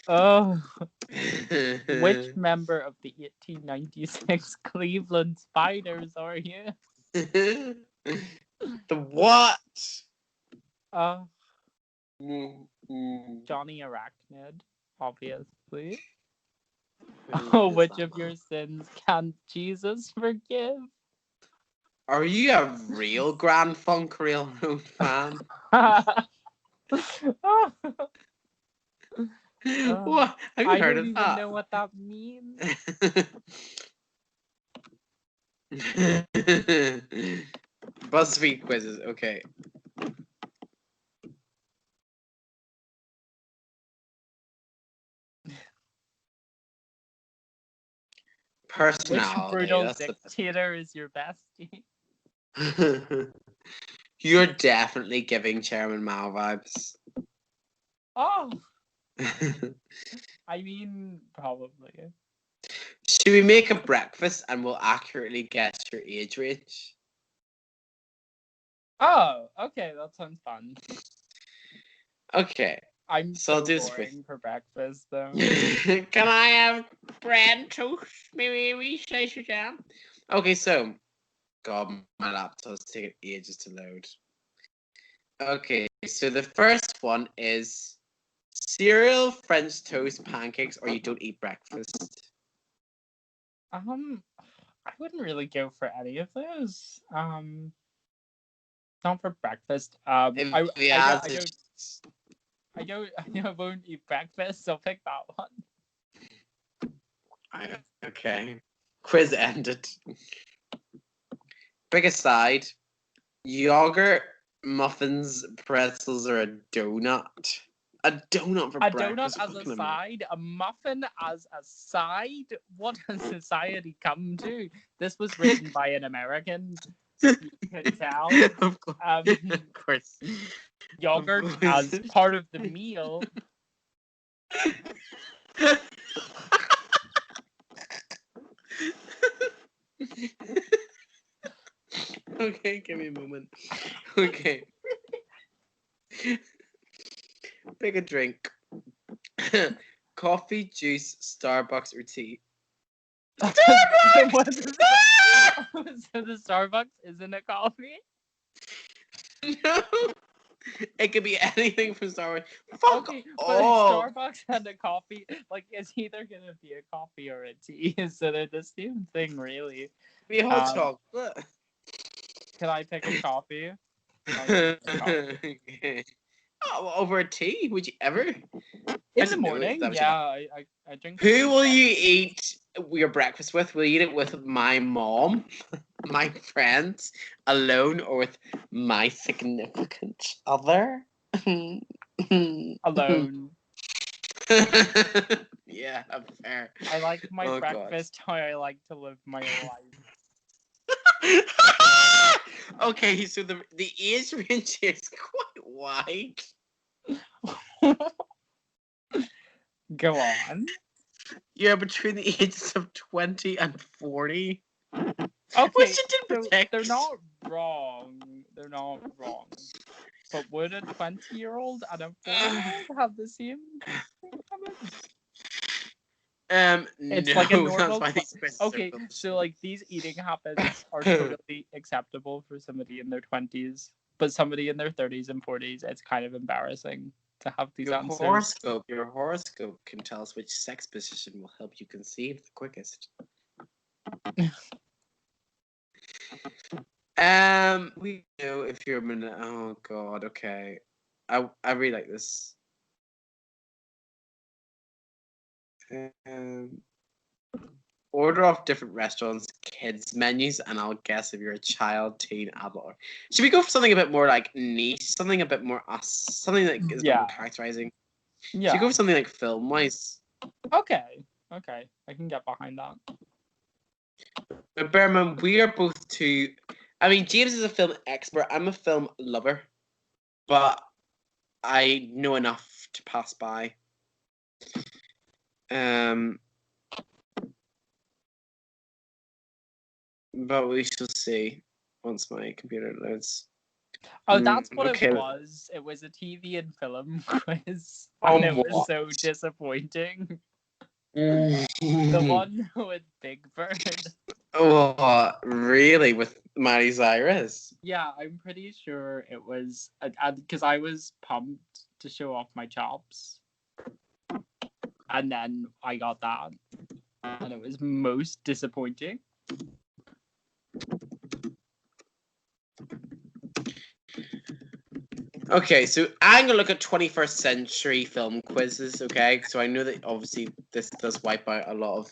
Oh, which member of the 1896 Cleveland Spiders are you? The what? Johnny Arachnid, obviously. Oh, which of your sins can Jesus forgive? Are you a real Grand Funk Real Road fan? What? Have you heard of that? I don't even know what that means. BuzzFeed quizzes, okay. Personality. brutal That's dictator is your bestie? the... You're definitely giving Chairman Mao vibes. Oh, I mean, probably. Should we make a breakfast and we'll accurately guess your age range? Oh, okay, that sounds fun. Okay. I'm So I'll so do this with- boring for breakfast, though. Can I have bread and toast? Maybe a wee slice of jam? Okay, so... God, my laptop's taking ages to load. Okay, so the first one is cereal, French toast, pancakes, or you don't eat breakfast. I wouldn't really go for any of those. Not for breakfast. I won't eat breakfast, so pick that one. Okay. Quiz ended. Pick a side. Yogurt, muffins, pretzels, or a donut. A donut for A breakfast. donut as a side, a muffin as a side. What has society come to? This was written by an American. You can tell. Of course. Of course. Yogurt Of course. as part of the meal. Okay, give me a moment. Okay. Pick a drink. Coffee, juice, Starbucks, or tea. Starbucks! So the Starbucks isn't a coffee? No. It could be anything from Starbucks. Fuck okay, off. but Starbucks and a coffee, like, it's either gonna be a coffee or a tea, so they're the same thing, really. Be hot chocolate. Can I pick a coffee? Okay. Oh, over a tea? Would you ever? In the morning, yeah, I drink. Who will you eat your breakfast with? Will you eat it with my mom, my friends, alone, or with my significant other? Alone. Yeah, fair. I like my Oh, breakfast how I like to live my life. Okay, so the age range is quite wide. Go on. Yeah, between the ages of 20 and 40. Okay, Which you didn't so protect. they're not wrong. They're not wrong. But would a 20-year-old and a 40-year-old have the same habits? It's no, like a normal. that's why Okay, so like these eating habits are totally acceptable for somebody in their 20s, but somebody in their 30s and 40s, it's kind of embarrassing to have these answers. Your horoscope can tell us which sex position will help you conceive the quickest. We know if you're a minute. Oh God, okay. I really like this. Order off different restaurants, kids menus, and I'll guess if you're a child, teen, adult. Should we go for something a bit more like niche, something a bit more us, something that is a bit more characterizing? Yeah. Should we go for something like film wise? Okay, I can get behind that. But bear in mind, we are both two. I mean, James is a film expert. I'm a film lover, but I know enough to pass by. But we shall see once my computer loads. Oh, that's what it was. It was a TV and film quiz. Oh, and it was so disappointing. The one with Big Bird. Oh, really? With Miley Cyrus? Yeah, I'm pretty sure it was because I was pumped to show off my chops. And then I got that. And it was most disappointing. Okay, so I'm gonna look at 21st century film quizzes. Okay, so I know that obviously this does wipe out a lot of,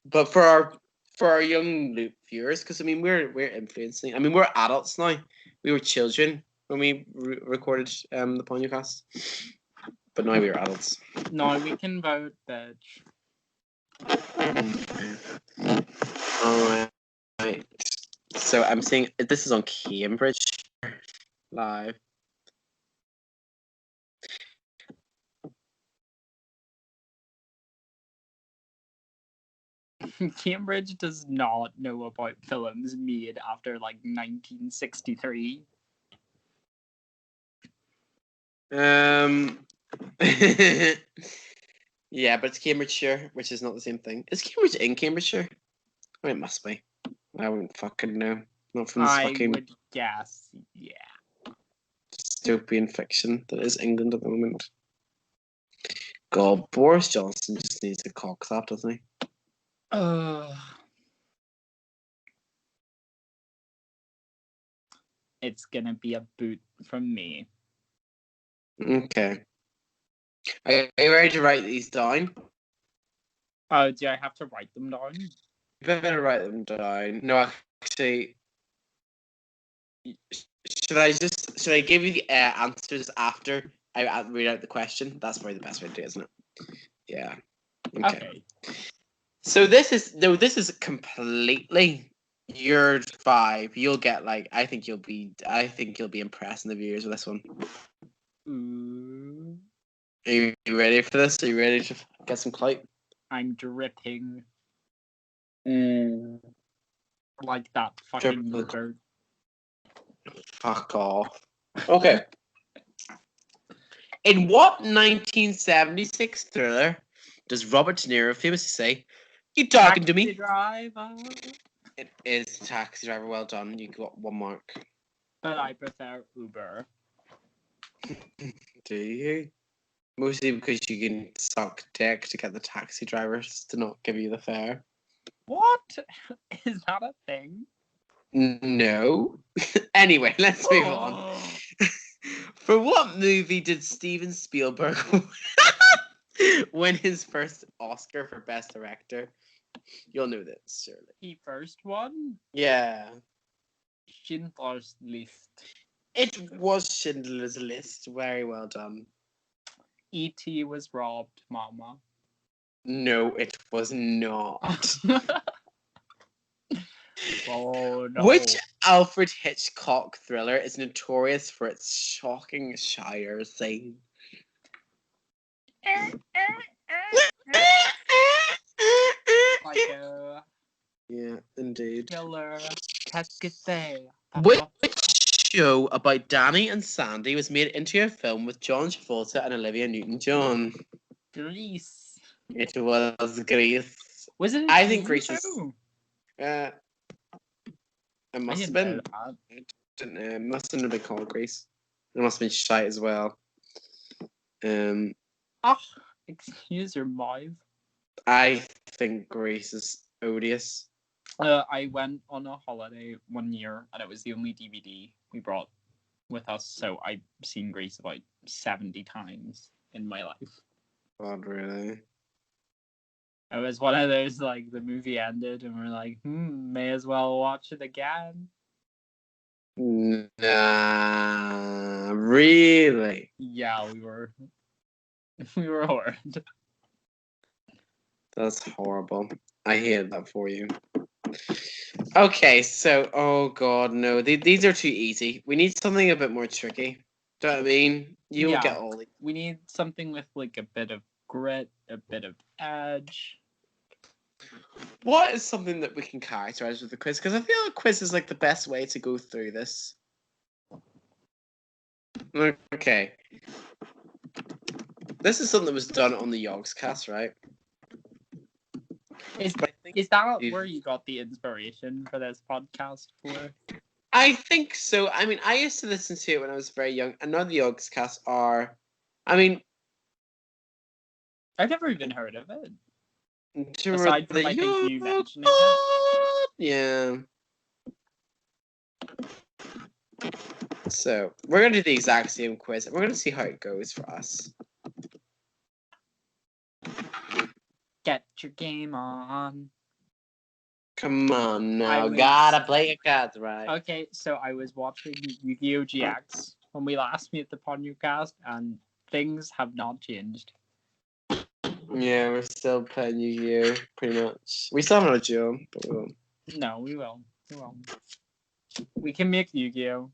but for our young viewers, because I mean we're influencing. I mean we're adults now. We were children when we recorded the Ponyocast, but now we are adults. No, we can vote, bitch. Okay. All right. So I'm seeing this is on Cambridge Live. Cambridge does not know about films made after like 1963. Yeah, but it's Cambridgeshire, which is not the same thing. Is Cambridge in Cambridgeshire? Oh, it must be. I wouldn't fucking know. Not from this I fucking would guess, yeah. dystopian fiction that is England at the moment. God, Boris Johnson just needs a cock slap, doesn't he? It's gonna be a boot from me. Okay. Are you ready to write these down? Oh, do I have to write them down? You better write them down. No, actually, should I give you the answers after I read out the question? That's probably the best way to do it, isn't it? Yeah. Okay. So this is completely your vibe. You'll get I think you'll be impressing the viewers with this one. Ooh. Are you ready for this? Are you ready to get some clout? I'm dripping Mm. like that fucking yogurt. Fuck off. Okay. In what 1976 thriller does Robert De Niro famously say, "You talking to me?" Taxi driver. It is Taxi Driver. Well done. You got 1 mark. But I prefer Uber. Do you? Mostly because you can suck dick to get the taxi drivers to not give you the fare. What? Is that a thing? No. Anyway, let's move on. For what movie did Steven Spielberg win his first Oscar for Best Director? You'll know this, surely. He first won? Yeah. Schindler's List. It was Schindler's List. Very well done. E.T. was robbed, Mama. No, it was not. Oh no. Which Alfred Hitchcock thriller is notorious for its shocking Shire scene? Psycho. Yeah, indeed. Killer. Qu'est-ce que c'est? Which show about Danny and Sandy was made into a film with John Travolta and Olivia Newton-John? Grease. It was Grease. Was it? I think Grease is. It must have been. It mustn't have been called Grease. It must have been shite as well. Excuse your mouth. I think Grease is odious. I went on a holiday one year, and it was the only DVD we brought with us. So I've seen Grease about 70 times in my life. God, really? It was one of those, like, the movie ended, and we're like, may as well watch it again. Nah, really? Yeah, we were. We were horrid. That's horrible. I hated that for you. Okay, so oh god, no, these are too easy. We need something a bit more tricky. Do you know what I mean? You will get all these. We need something with like a bit of grit, a bit of edge. What is something that we can characterize with the quiz? Because I feel like quiz is like the best way to go through this. Okay. This is something that was done on the Yogscast, right? Is that where you got the inspiration for this podcast for? I think so. I mean, I used to listen to it when I was very young, and now the Yogscast are. I mean, I've never even heard of it. To Aside from I think you mentioning it. Yeah. So we're gonna do the exact same quiz, and we're gonna see how it goes for us. Get your game on. Come on now, gotta play your cards right. Okay, so I was watching Yu-Gi-Oh! GX when we last met the Ponyocast, and things have not changed. Yeah, we're still playing Yu-Gi-Oh! Pretty much. We still haven't had a duo, but we will. No, we will. We will. We can make Yu-Gi-Oh!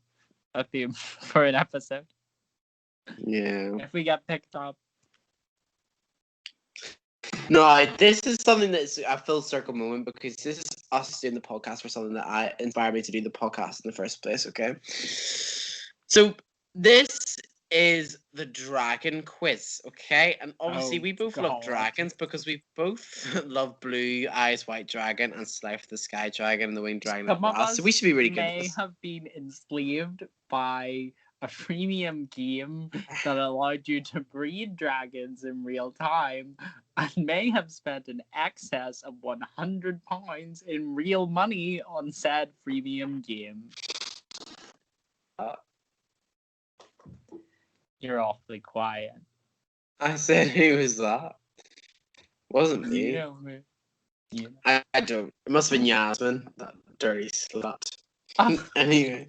A theme for an episode Yeah. if we get picked up. No, this is something that's a full circle moment because this is us doing the podcast for something that inspired me to do the podcast in the first place, okay? So this is the dragon quiz, okay? And obviously we both love dragons because we both love Blue Eyes White Dragon and Slife the Sky Dragon and the Winged Dragon of Brass. So we should be really good at this. May have been enslaved by a freemium game that allowed you to breed dragons in real time and may have spent an excess of £100 in real money on said freemium game. You're awfully quiet. I said, who was that? Wasn't me. You know me. You know. I don't. It must have been Yasmin, that dirty slut. Anyway.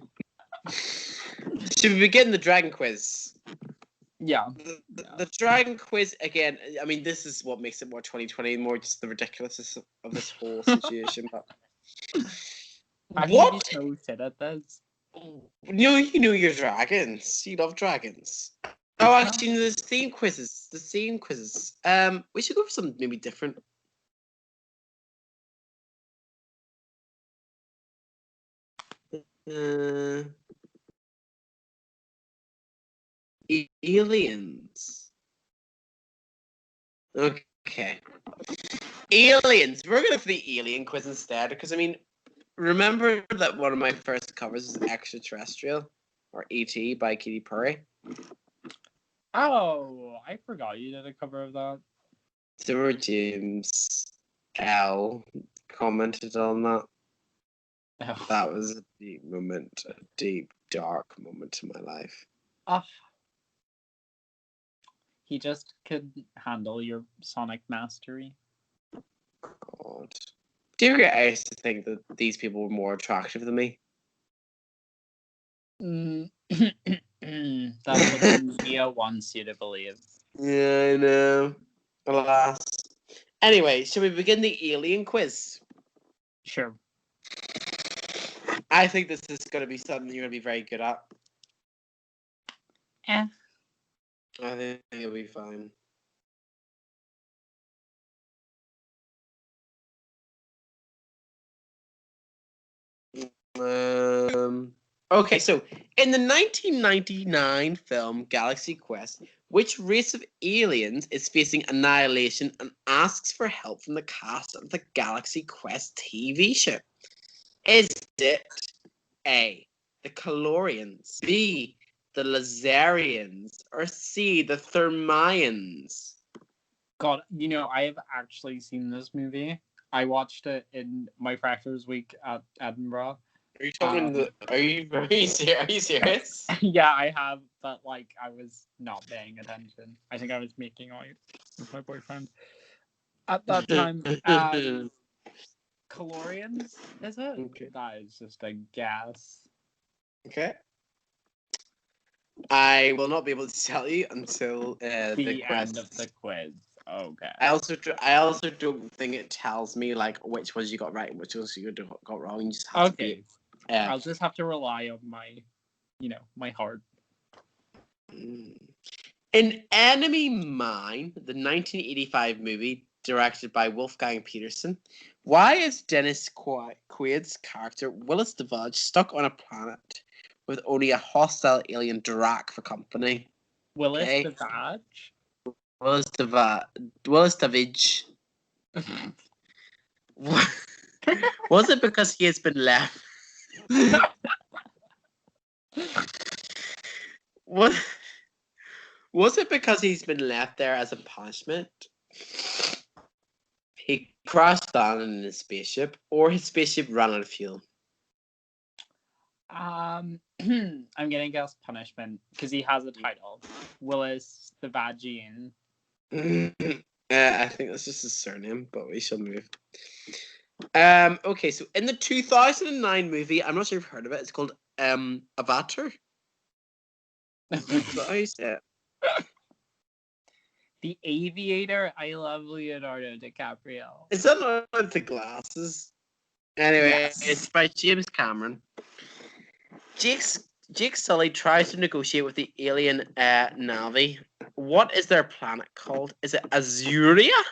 Should we begin the dragon quiz? Yeah. The dragon quiz, again, I mean, this is what makes it more 2020, more just the ridiculousness of this whole situation. But what? You said at this? You know your dragons. You love dragons. Oh, actually, there's theme quizzes. The theme quizzes. We should go for something maybe different. Aliens. Okay. Aliens. We're going for the alien quiz instead, because, I mean, remember that one of my first covers is Extraterrestrial, or E.T. by Katy Perry? Oh, I forgot you did a cover of that. Sarah James L. commented on that. Oh. That was a deep moment, a deep, dark moment in my life. He just couldn't handle your sonic mastery. God. Do you regret I used to think that these people were more attractive than me? That's what the media wants you to believe. Yeah, I know. Alas. Anyway, shall we begin the alien quiz? Sure. I think this is going to be something you're going to be very good at. I think it'll be fine. Okay, so in the 1999 film Galaxy Quest, which race of aliens is facing annihilation and asks for help from the cast of the Galaxy Quest TV show? Is it A, the Calorians, B, the Lazarians, or C, the Thermians? God, you know, I have actually seen this movie. I watched it in my freshers week at Edinburgh. Are you talking? Are you serious? Yeah, I have, but like I was not paying attention. I think I was making out with my boyfriend at that time. Calorians, is it? Okay. That is just a guess. Okay. I will not be able to tell you until the end of the quiz. Okay. I also don't think it tells me like which ones you got right and which ones you got wrong. You just have to be. I'll just have to rely on my heart. In Enemy Mine, the 1985 movie directed by Wolfgang Peterson, why is Dennis Quaid's character Willis DeVage stuck on a planet with only a hostile alien Drac for company? Willis DeVage? Willis DeVage. Was it because he has been left? Was it because he's been left there as a punishment? He crashed down in his spaceship, or his spaceship ran out of fuel? I'm gonna guess punishment because he has a title, Willis the Vagian. I think that's just his surname, but we shall move. Okay, so in the 2009 movie, I'm not sure if you've heard of it. It's called Avatar. Is that how you say it? The Aviator. I love Leonardo DiCaprio. Is that not with the glasses? Anyway, Yes. it's by James Cameron. Jake Sully tries to negotiate with the alien Navi. What is their planet called? Is it Azuria,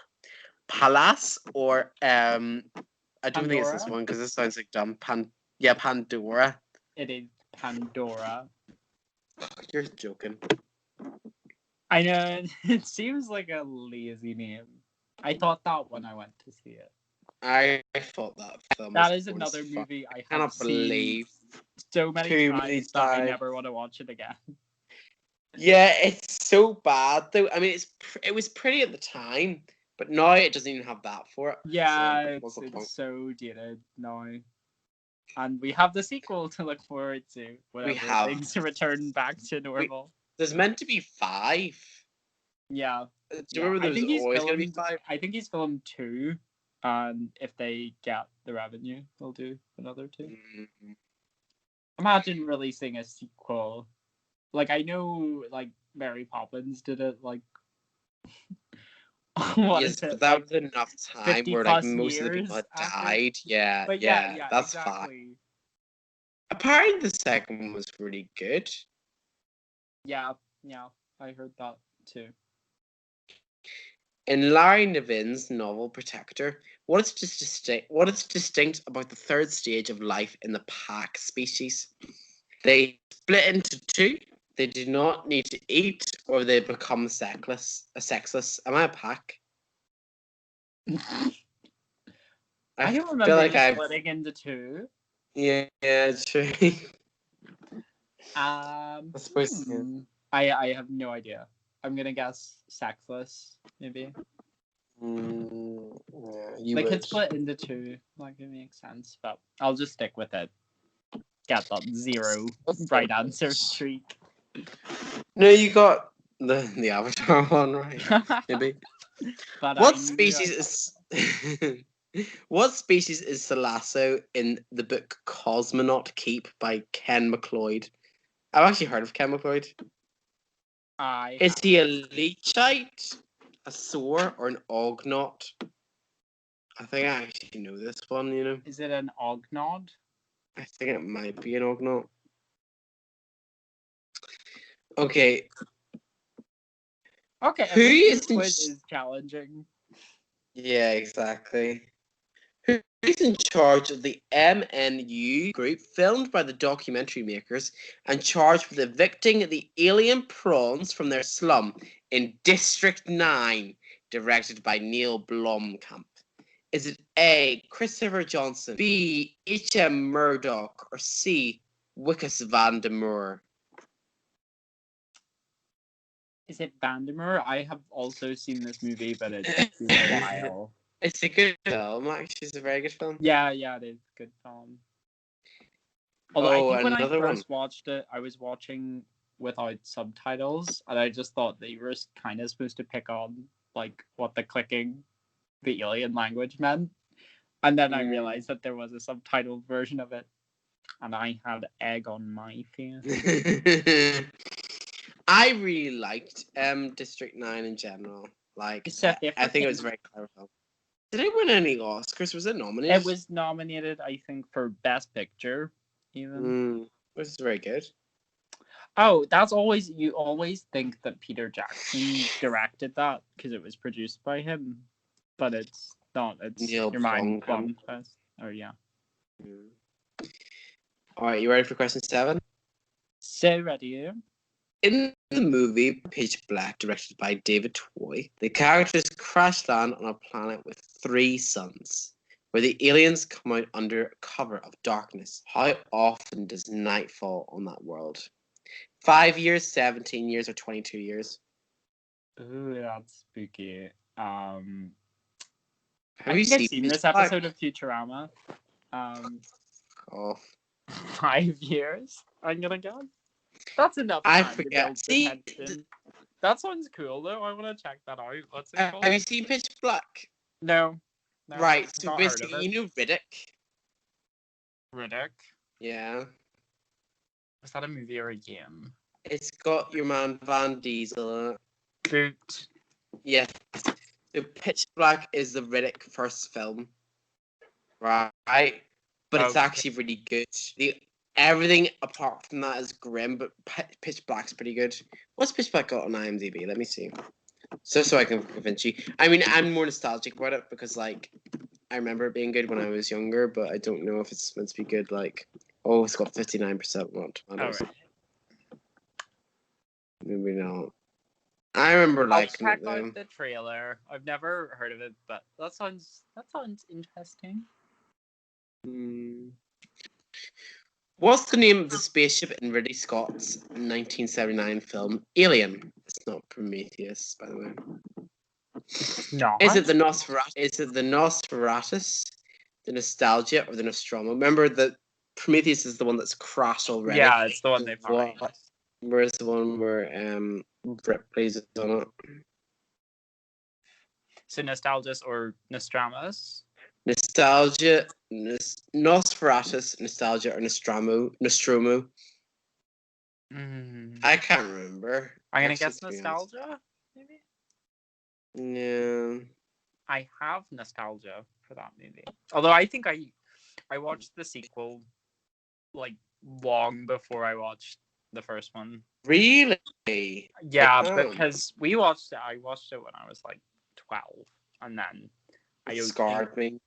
Pallas, or I don't think it's this Pandora? one because this sounds like dumb. Pandora. It is Pandora. You're joking. I know, it seems like a lazy name. I thought that when I went to see it. I thought that film. That was is boring another as fuck. movie I I have cannot seen believe so many too times many that I times. never want to watch it again. Yeah, it's so bad though. I mean, it was pretty at the time, but now it doesn't even have that for it. Yeah, So what's the point? it's so dated now. And we have the sequel to look forward to whenever have. things return back to normal. There's meant to be 5. Yeah. Do you Yeah. remember I there's think he's always going to be filmed 5? I think he's filmed 2. And if they get the revenue, they'll do another 2. Mm-hmm. Imagine releasing a sequel. Like, I know, like, Mary Poppins did it, like, what Yes, is it? but that Like, was enough time 50 where like plus most of the people years had after. died. Yeah, But yeah, that's fine. exactly. Apparently, the second one was really good. Yeah, I heard that too. In Larry Niven's novel Protector, what is distinct about the third stage of life in the pack species? They split into 2. They do not need to eat, or they become sexless. Am I a pack? I don't feel remember like it splitting into 2. Yeah, it's true. I suppose. I have no idea. I'm gonna guess sexless, maybe. Yeah, you They would. could split into 2. Like, it makes sense, but I'll just stick with it. Get that 0 right answer streak. No, you got the Avatar one right. Maybe. But What species is What species is Salasso in the book Cosmonaut Keep by Ken MacLeod? I've actually heard of Ken MacLeod. Is he a leechite, a soar, or an ognaut? I think I actually know this one, you know. Is it an ognod? I think it might be an ognaut. Okay. Okay, Who is quiz is challenging. Yeah, exactly. Who is in charge of the MNU group filmed by the documentary makers and charged with evicting the alien prawns from their slum in District 9, directed by Neil Blomkamp? Is it A. Christopher Johnson, B. H.M. Murdoch, or C. Wickus van der Moor? Is it Vandermeer? I have also seen this movie, but it's been a while. It's a good film, actually. It's a very good film. Yeah, it is a good film. Although I think when I first watched it, I was watching without subtitles, and I just thought they were kind of supposed to pick on like what the clicking, the alien language meant, and then I realized that there was a subtitled version of it, and I had egg on my face. I really liked District 9 in general. Like, I think it was very clever film. Did it win any Oscars? Was it nominated? It was nominated, I think, for Best Picture, even. Which is very good. Oh, you always think that Peter Jackson directed that because it was produced by him, but it's not. It's Neil your mind Blomkamp. Or yeah. All right, you ready for question 7? So ready. In the movie Pitch Black, directed by David Toy, the characters crash land on a planet with 3 suns, where the aliens come out under cover of darkness. How often does night fall on that world? 5 years, 17 years, or 22 years? Ooh, that's spooky. Have you seen this episode of Futurama? 5 years, I'm gonna guess. That's enough time to build the tension. That sounds cool though. I want to check that out. What's it called? Have you seen Pitch Black? No. Right, so basically, you know Riddick? Riddick? Yeah. Was that a movie or a game? It's got your man Van Diesel in it. Boot. Yes. So Pitch Black is the Riddick first film, right? But it's Okay. actually really good. Everything apart from that is grim, but Pitch Black's pretty good. What's Pitch Black got on IMDb? Let me see. So I can convince you. I mean, I'm more nostalgic about it because like I remember it being good when I was younger, but I don't know if it's meant to be good. Like, oh, it's got 59% Rotten Tomatoes. Alright. Maybe not. I remember I'll liking check it though. out the trailer. I've never heard of it, but that sounds interesting. What's the name of the spaceship in Ridley Scott's 1979 film Alien? It's not Prometheus, by the way. No. Is it the Nosferatu? Is it the Nosferatus, the Nostalgia, or the Nostromo? Remember that Prometheus is the one that's crashed already. Yeah, it's the one they find. Where's the one where Ripley's on it? So Nostalgus or Nostramus? Nostalgia, Nosferatus, Nostalgia, or Nostromo. I can't remember. I'm gonna guess Nostalgia, maybe? Yeah. I have nostalgia for that movie. Although I think I watched the sequel like long before I watched the first one. Really? Yeah, because I watched it when I was like 12, and then it scarred me.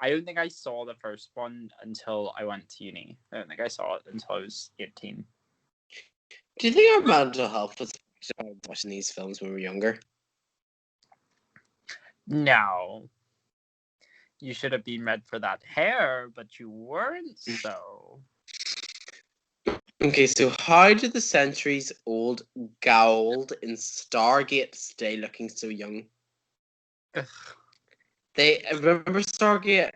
I don't think I saw the first one until I went to uni. I don't think I saw it until I was 18. Do you think our mental health was watching these films when we were younger? No. You should have been read for that hair, but you weren't so. Okay, so how did the centuries-old Goa'uld in Stargate stay looking so young? Ugh. They remember Stargate?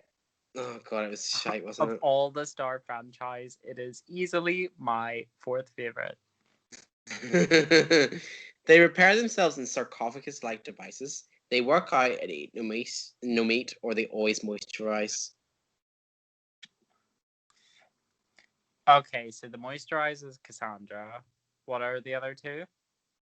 Oh god, it was shite, wasn't it? Of all the Star franchise, it is easily my fourth favorite. They repair themselves in sarcophagus-like devices. They work out and eat no meat, or they always moisturize. Okay, so the moisturizer is Cassandra. What are the other two?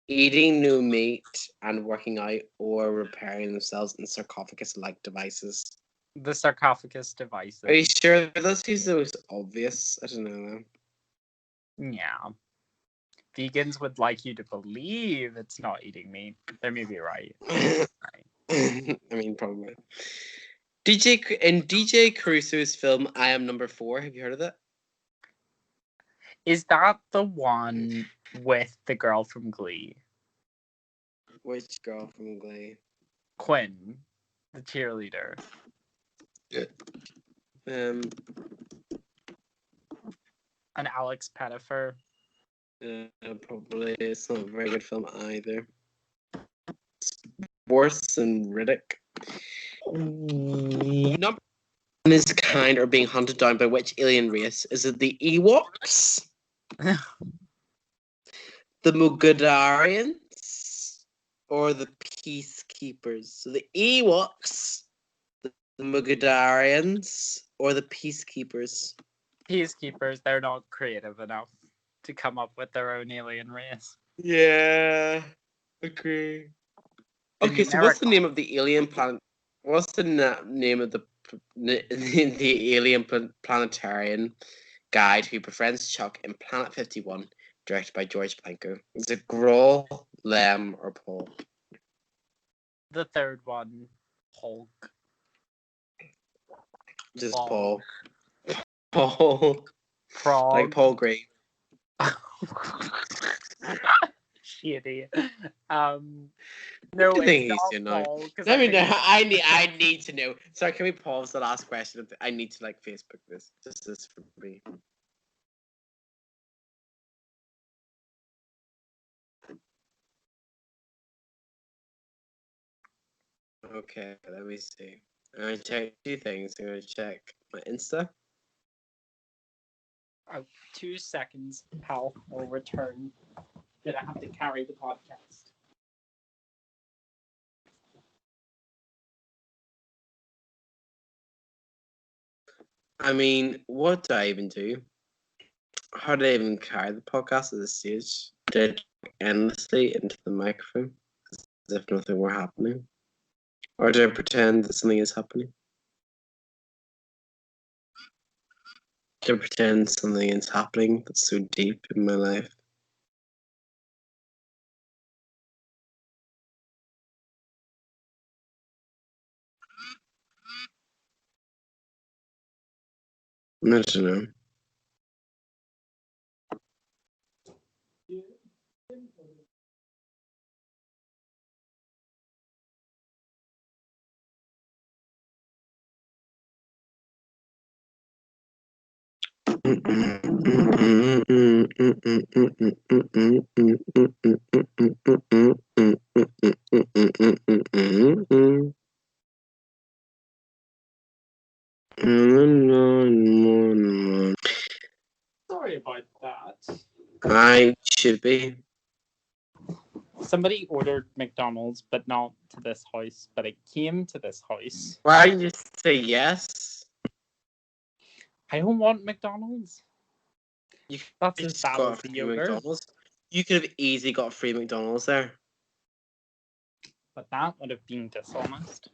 Eating no meat and working out or repairing themselves in sarcophagus-like devices. The sarcophagus devices. Are you sure those two are the most obvious? I don't know. Yeah. Vegans would like you to believe it's not eating meat. They may be right. I mean, probably. DJ Caruso's film I Am Number 4, have you heard of it? Is that the one with the girl from Glee? Which girl from Glee? Quinn, the cheerleader. And Alex Pettyfer. Probably. It's not a very good film either. It's worse than Riddick. Number one is kind are being hunted down by which alien race? Is it the Ewoks? The Mugadarians? Or the Peacekeepers? So the Ewoks, the Mugadarians, or the Peacekeepers? Peacekeepers, they're not creative enough to come up with their own alien race. Yeah, agree. Okay, so what's the name of the alien planet? What's the name of the alien planetarian guide who befriends Chuck in Planet 51, directed by George Blanco? Is it Grohl, Lem, or Paul? The third one, Hulk. Just Paul. Paul. Prague. Like Paul Gray. Shitty. No, it's not Paul. Let me know. I need to know. Sorry, can we pause the last question? I need to like Facebook this. Just this for me. Okay, let me see. I'm gonna check 2 things. I'm gonna check my Insta. 2 seconds, pal. I'll return. Did I have to carry the podcast? I mean, what do I even do? How do I even carry the podcast at this stage? Did I talk endlessly into the microphone? if nothing were happening? Or do I pretend that something is happening? Do I pretend something is happening that's so deep in my life? I don't know. Sorry about that. I should be. Somebody ordered McDonald's, but not to this house, but it came to this house. Why did you say yes? I don't want McDonald's. You That's as just bad got as a the free yogurt. McDonald's. You could have easily got a free McDonald's there. But that would have been dishonest.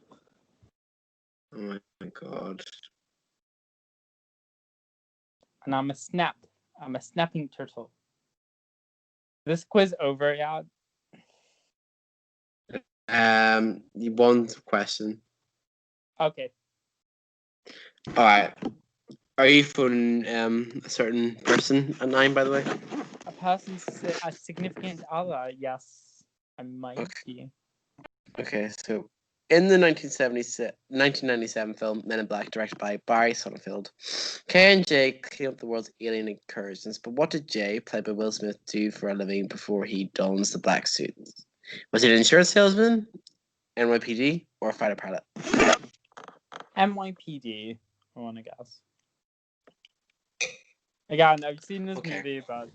Oh my god. And I'm a snapping turtle. This quiz over yet? One question. Okay. Alright. Are you phoning a certain person at 9, by the way? A significant other, yes. I might be. Okay, so in the 1997 film Men in Black, directed by Barry Sonnenfeld, Kay and Jay clean up the world's alien incursions, but what did Jay, played by Will Smith, do for a living before he dons the black suit? Was he an insurance salesman, NYPD, or a fighter pilot? NYPD, I want to guess. Again, I've seen this movie, but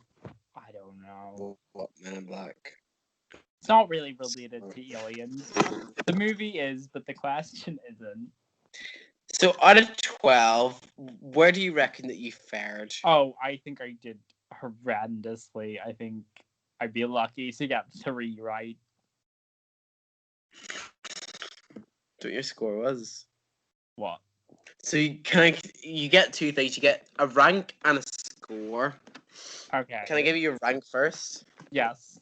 I don't know. What Men in Black? It's not really related to aliens. The movie is, but the question isn't. So out of 12, where do you reckon that you fared? Oh, I think I did horrendously. I think I'd be lucky to get 3 right. What your score was? What? So you get 2 things. You get a rank and a score. Okay. Can I give you your rank first? Yes.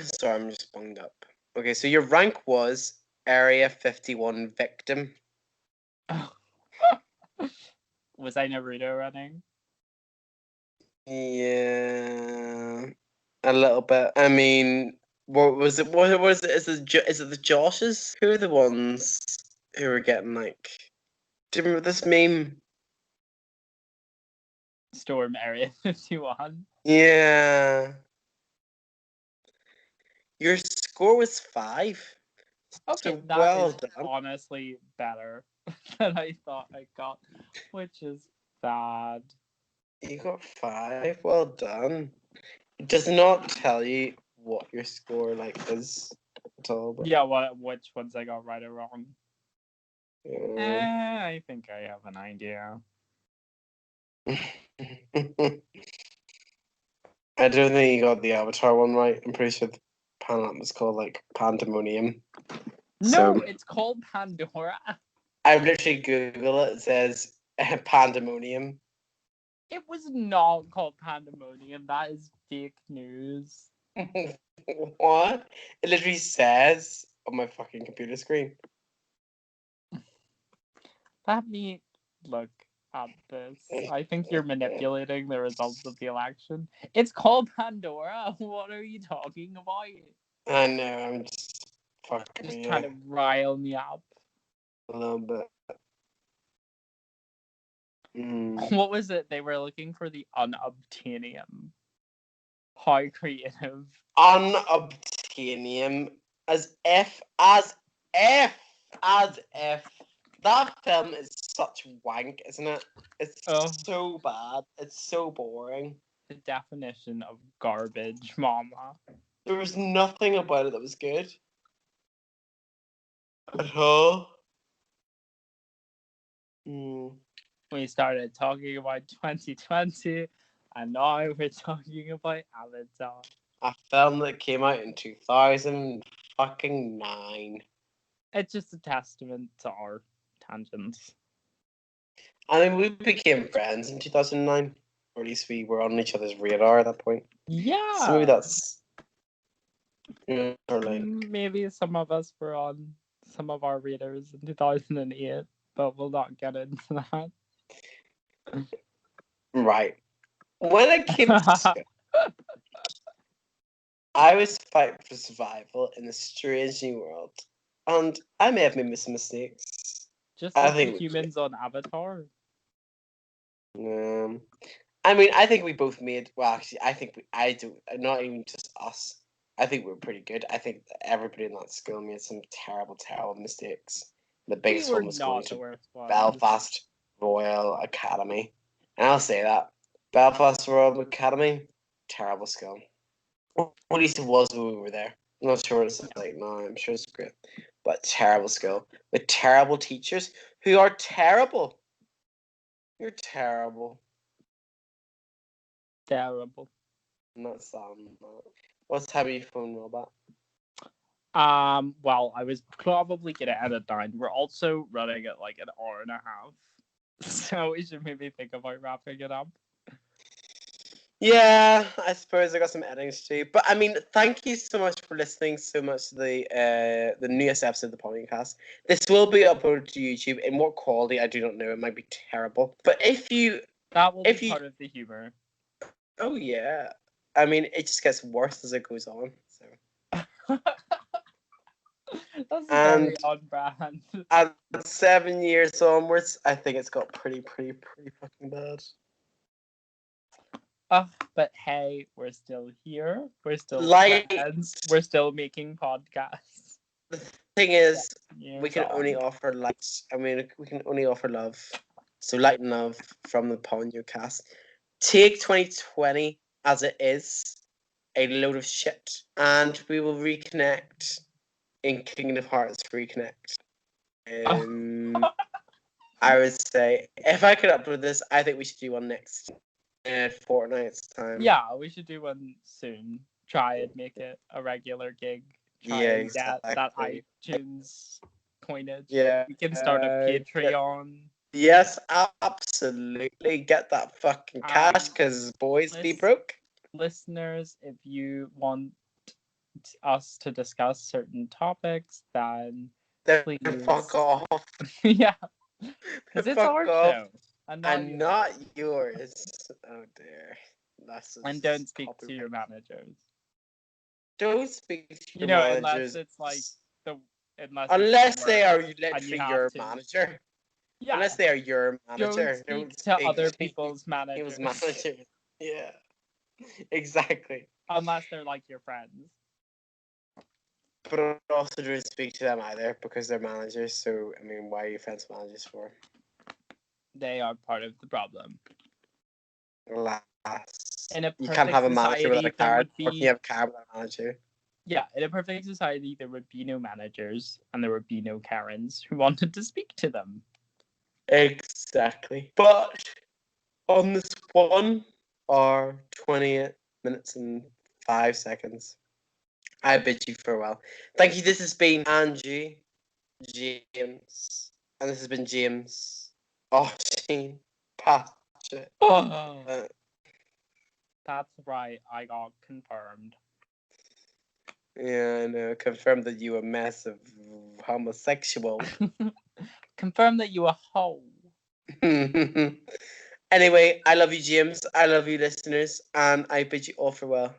Sorry, I'm just bunged up. Okay, so your rank was Area 51 victim. Was I Naruto running? Yeah, a little bit. I mean, what was it? What was it? Is it the Joshes? Who are the ones who are getting like? Do you remember this meme? Storm Area 51. Yeah. Your score was 5. Okay, So that well is done. honestly better than I thought I got, which is bad. You got 5. Well done. It does not tell you what your score like is at all. But Yeah, which ones I got right or wrong? yeah. I think I have an idea. I don't think you got the Avatar one right. I'm pretty sure the planet was called like Pandemonium. No, So it's called Pandora. I've literally Googled it. It says Pandemonium. It was not called Pandemonium. That is fake news. What? It literally says on my fucking computer screen. Let me look at this. I think you're manipulating the results of the election. It's called Pandora. What are you talking about? I know, I'm just fucking Just with trying you to rile me up. a little bit. What was it? They were looking for the unobtainium. How creative. Unobtainium, as if that film is such wank, isn't it? It's so bad. It's so boring. The definition of garbage, mama. There was nothing about it that was good at all. We started talking about 2020, and now we're talking about Avatar. A film that came out in 2009. It's just a testament to our tangents. I mean, we became friends in 2009. Or at least we were on each other's radar at that point. Yeah. So maybe that's... or like... Maybe some of us were on some of our readers in 2008, but we'll not get into that. Right. When it came to... I was fighting for survival in a strange new world. And I may have made some mistakes. Just I like think the we humans on Avatar. I mean, I think we both made. Well, actually, I think I do. Not even just us. I think we're pretty good. I think that everybody in that school made some terrible, terrible mistakes. The We biggest were one was going not the to worst ones. Belfast Royal Academy, and I'll say that Belfast Royal Academy, terrible school. Well, at least it was when we were there. I'm not sure what it's like now. I'm sure it's great, but terrible school with terrible teachers who are terrible. You're terrible. Terrible. Not Sam. What time are you phone, Robot? Well, I was probably gonna edit down. We're also running at like an hour and a half, so we should maybe think about wrapping it up. Yeah, I suppose I got some editing to do. But I mean, thank you so much for listening so much to the newest episode of the Ponyocast. This will be uploaded to YouTube. In what quality, I do not know. It might be terrible. But That will be part of the humor. Oh yeah. I mean, it just gets worse as it goes on. So. That's very on brand. At 7 years onwards, I think it's got pretty fucking bad. But hey, we're still here. We're still friends. We're still making podcasts. The thing is, we can God. only offer light. I mean, we can only offer love. So light and love from the Ponyocast. Take 2020 as it is, a load of shit, and we will reconnect in Kingdom of Hearts Reconnect. I would say if I could upload this, I think we should do one next fortnight's time. Yeah, we should do one soon. Try and make it a regular gig. Try and get that iTunes coinage. Yeah, we can start a Patreon. Yes, absolutely. Get that fucking cash, because boys be broke. Listeners, if you want us to discuss certain topics, then please fuck off. Yeah, because it's our show and not yours. Oh dear. And don't speak to your managers. Don't speak to your managers. Unless it's like unless they are literally your manager. Yeah. Unless they are your manager. Don't speak to other people's managers. Yeah. Exactly. Unless they're like your friends. But also don't speak to them either because they're managers. So I mean, why are you friends with managers for? They are part of the problem. In a you can't have a manager without a card. Or can you have a card without a manager? Yeah, in a perfect society, there would be no managers and there would be no Karens who wanted to speak to them. Exactly. But on this 1 hour, 28 minutes and 5 seconds, I bid you farewell. Thank you. This has been Angie, James, and this has been James, Shane, Patrick. That's right. I got confirmed. Yeah, I know. Confirmed that you a massive homosexual. Confirmed that you a hoe. Anyway, I love you, James. I love you, listeners, and I bid you all farewell.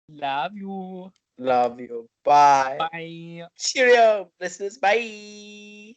Love you. Love you. Bye. Bye. Cheerio, listeners. Bye.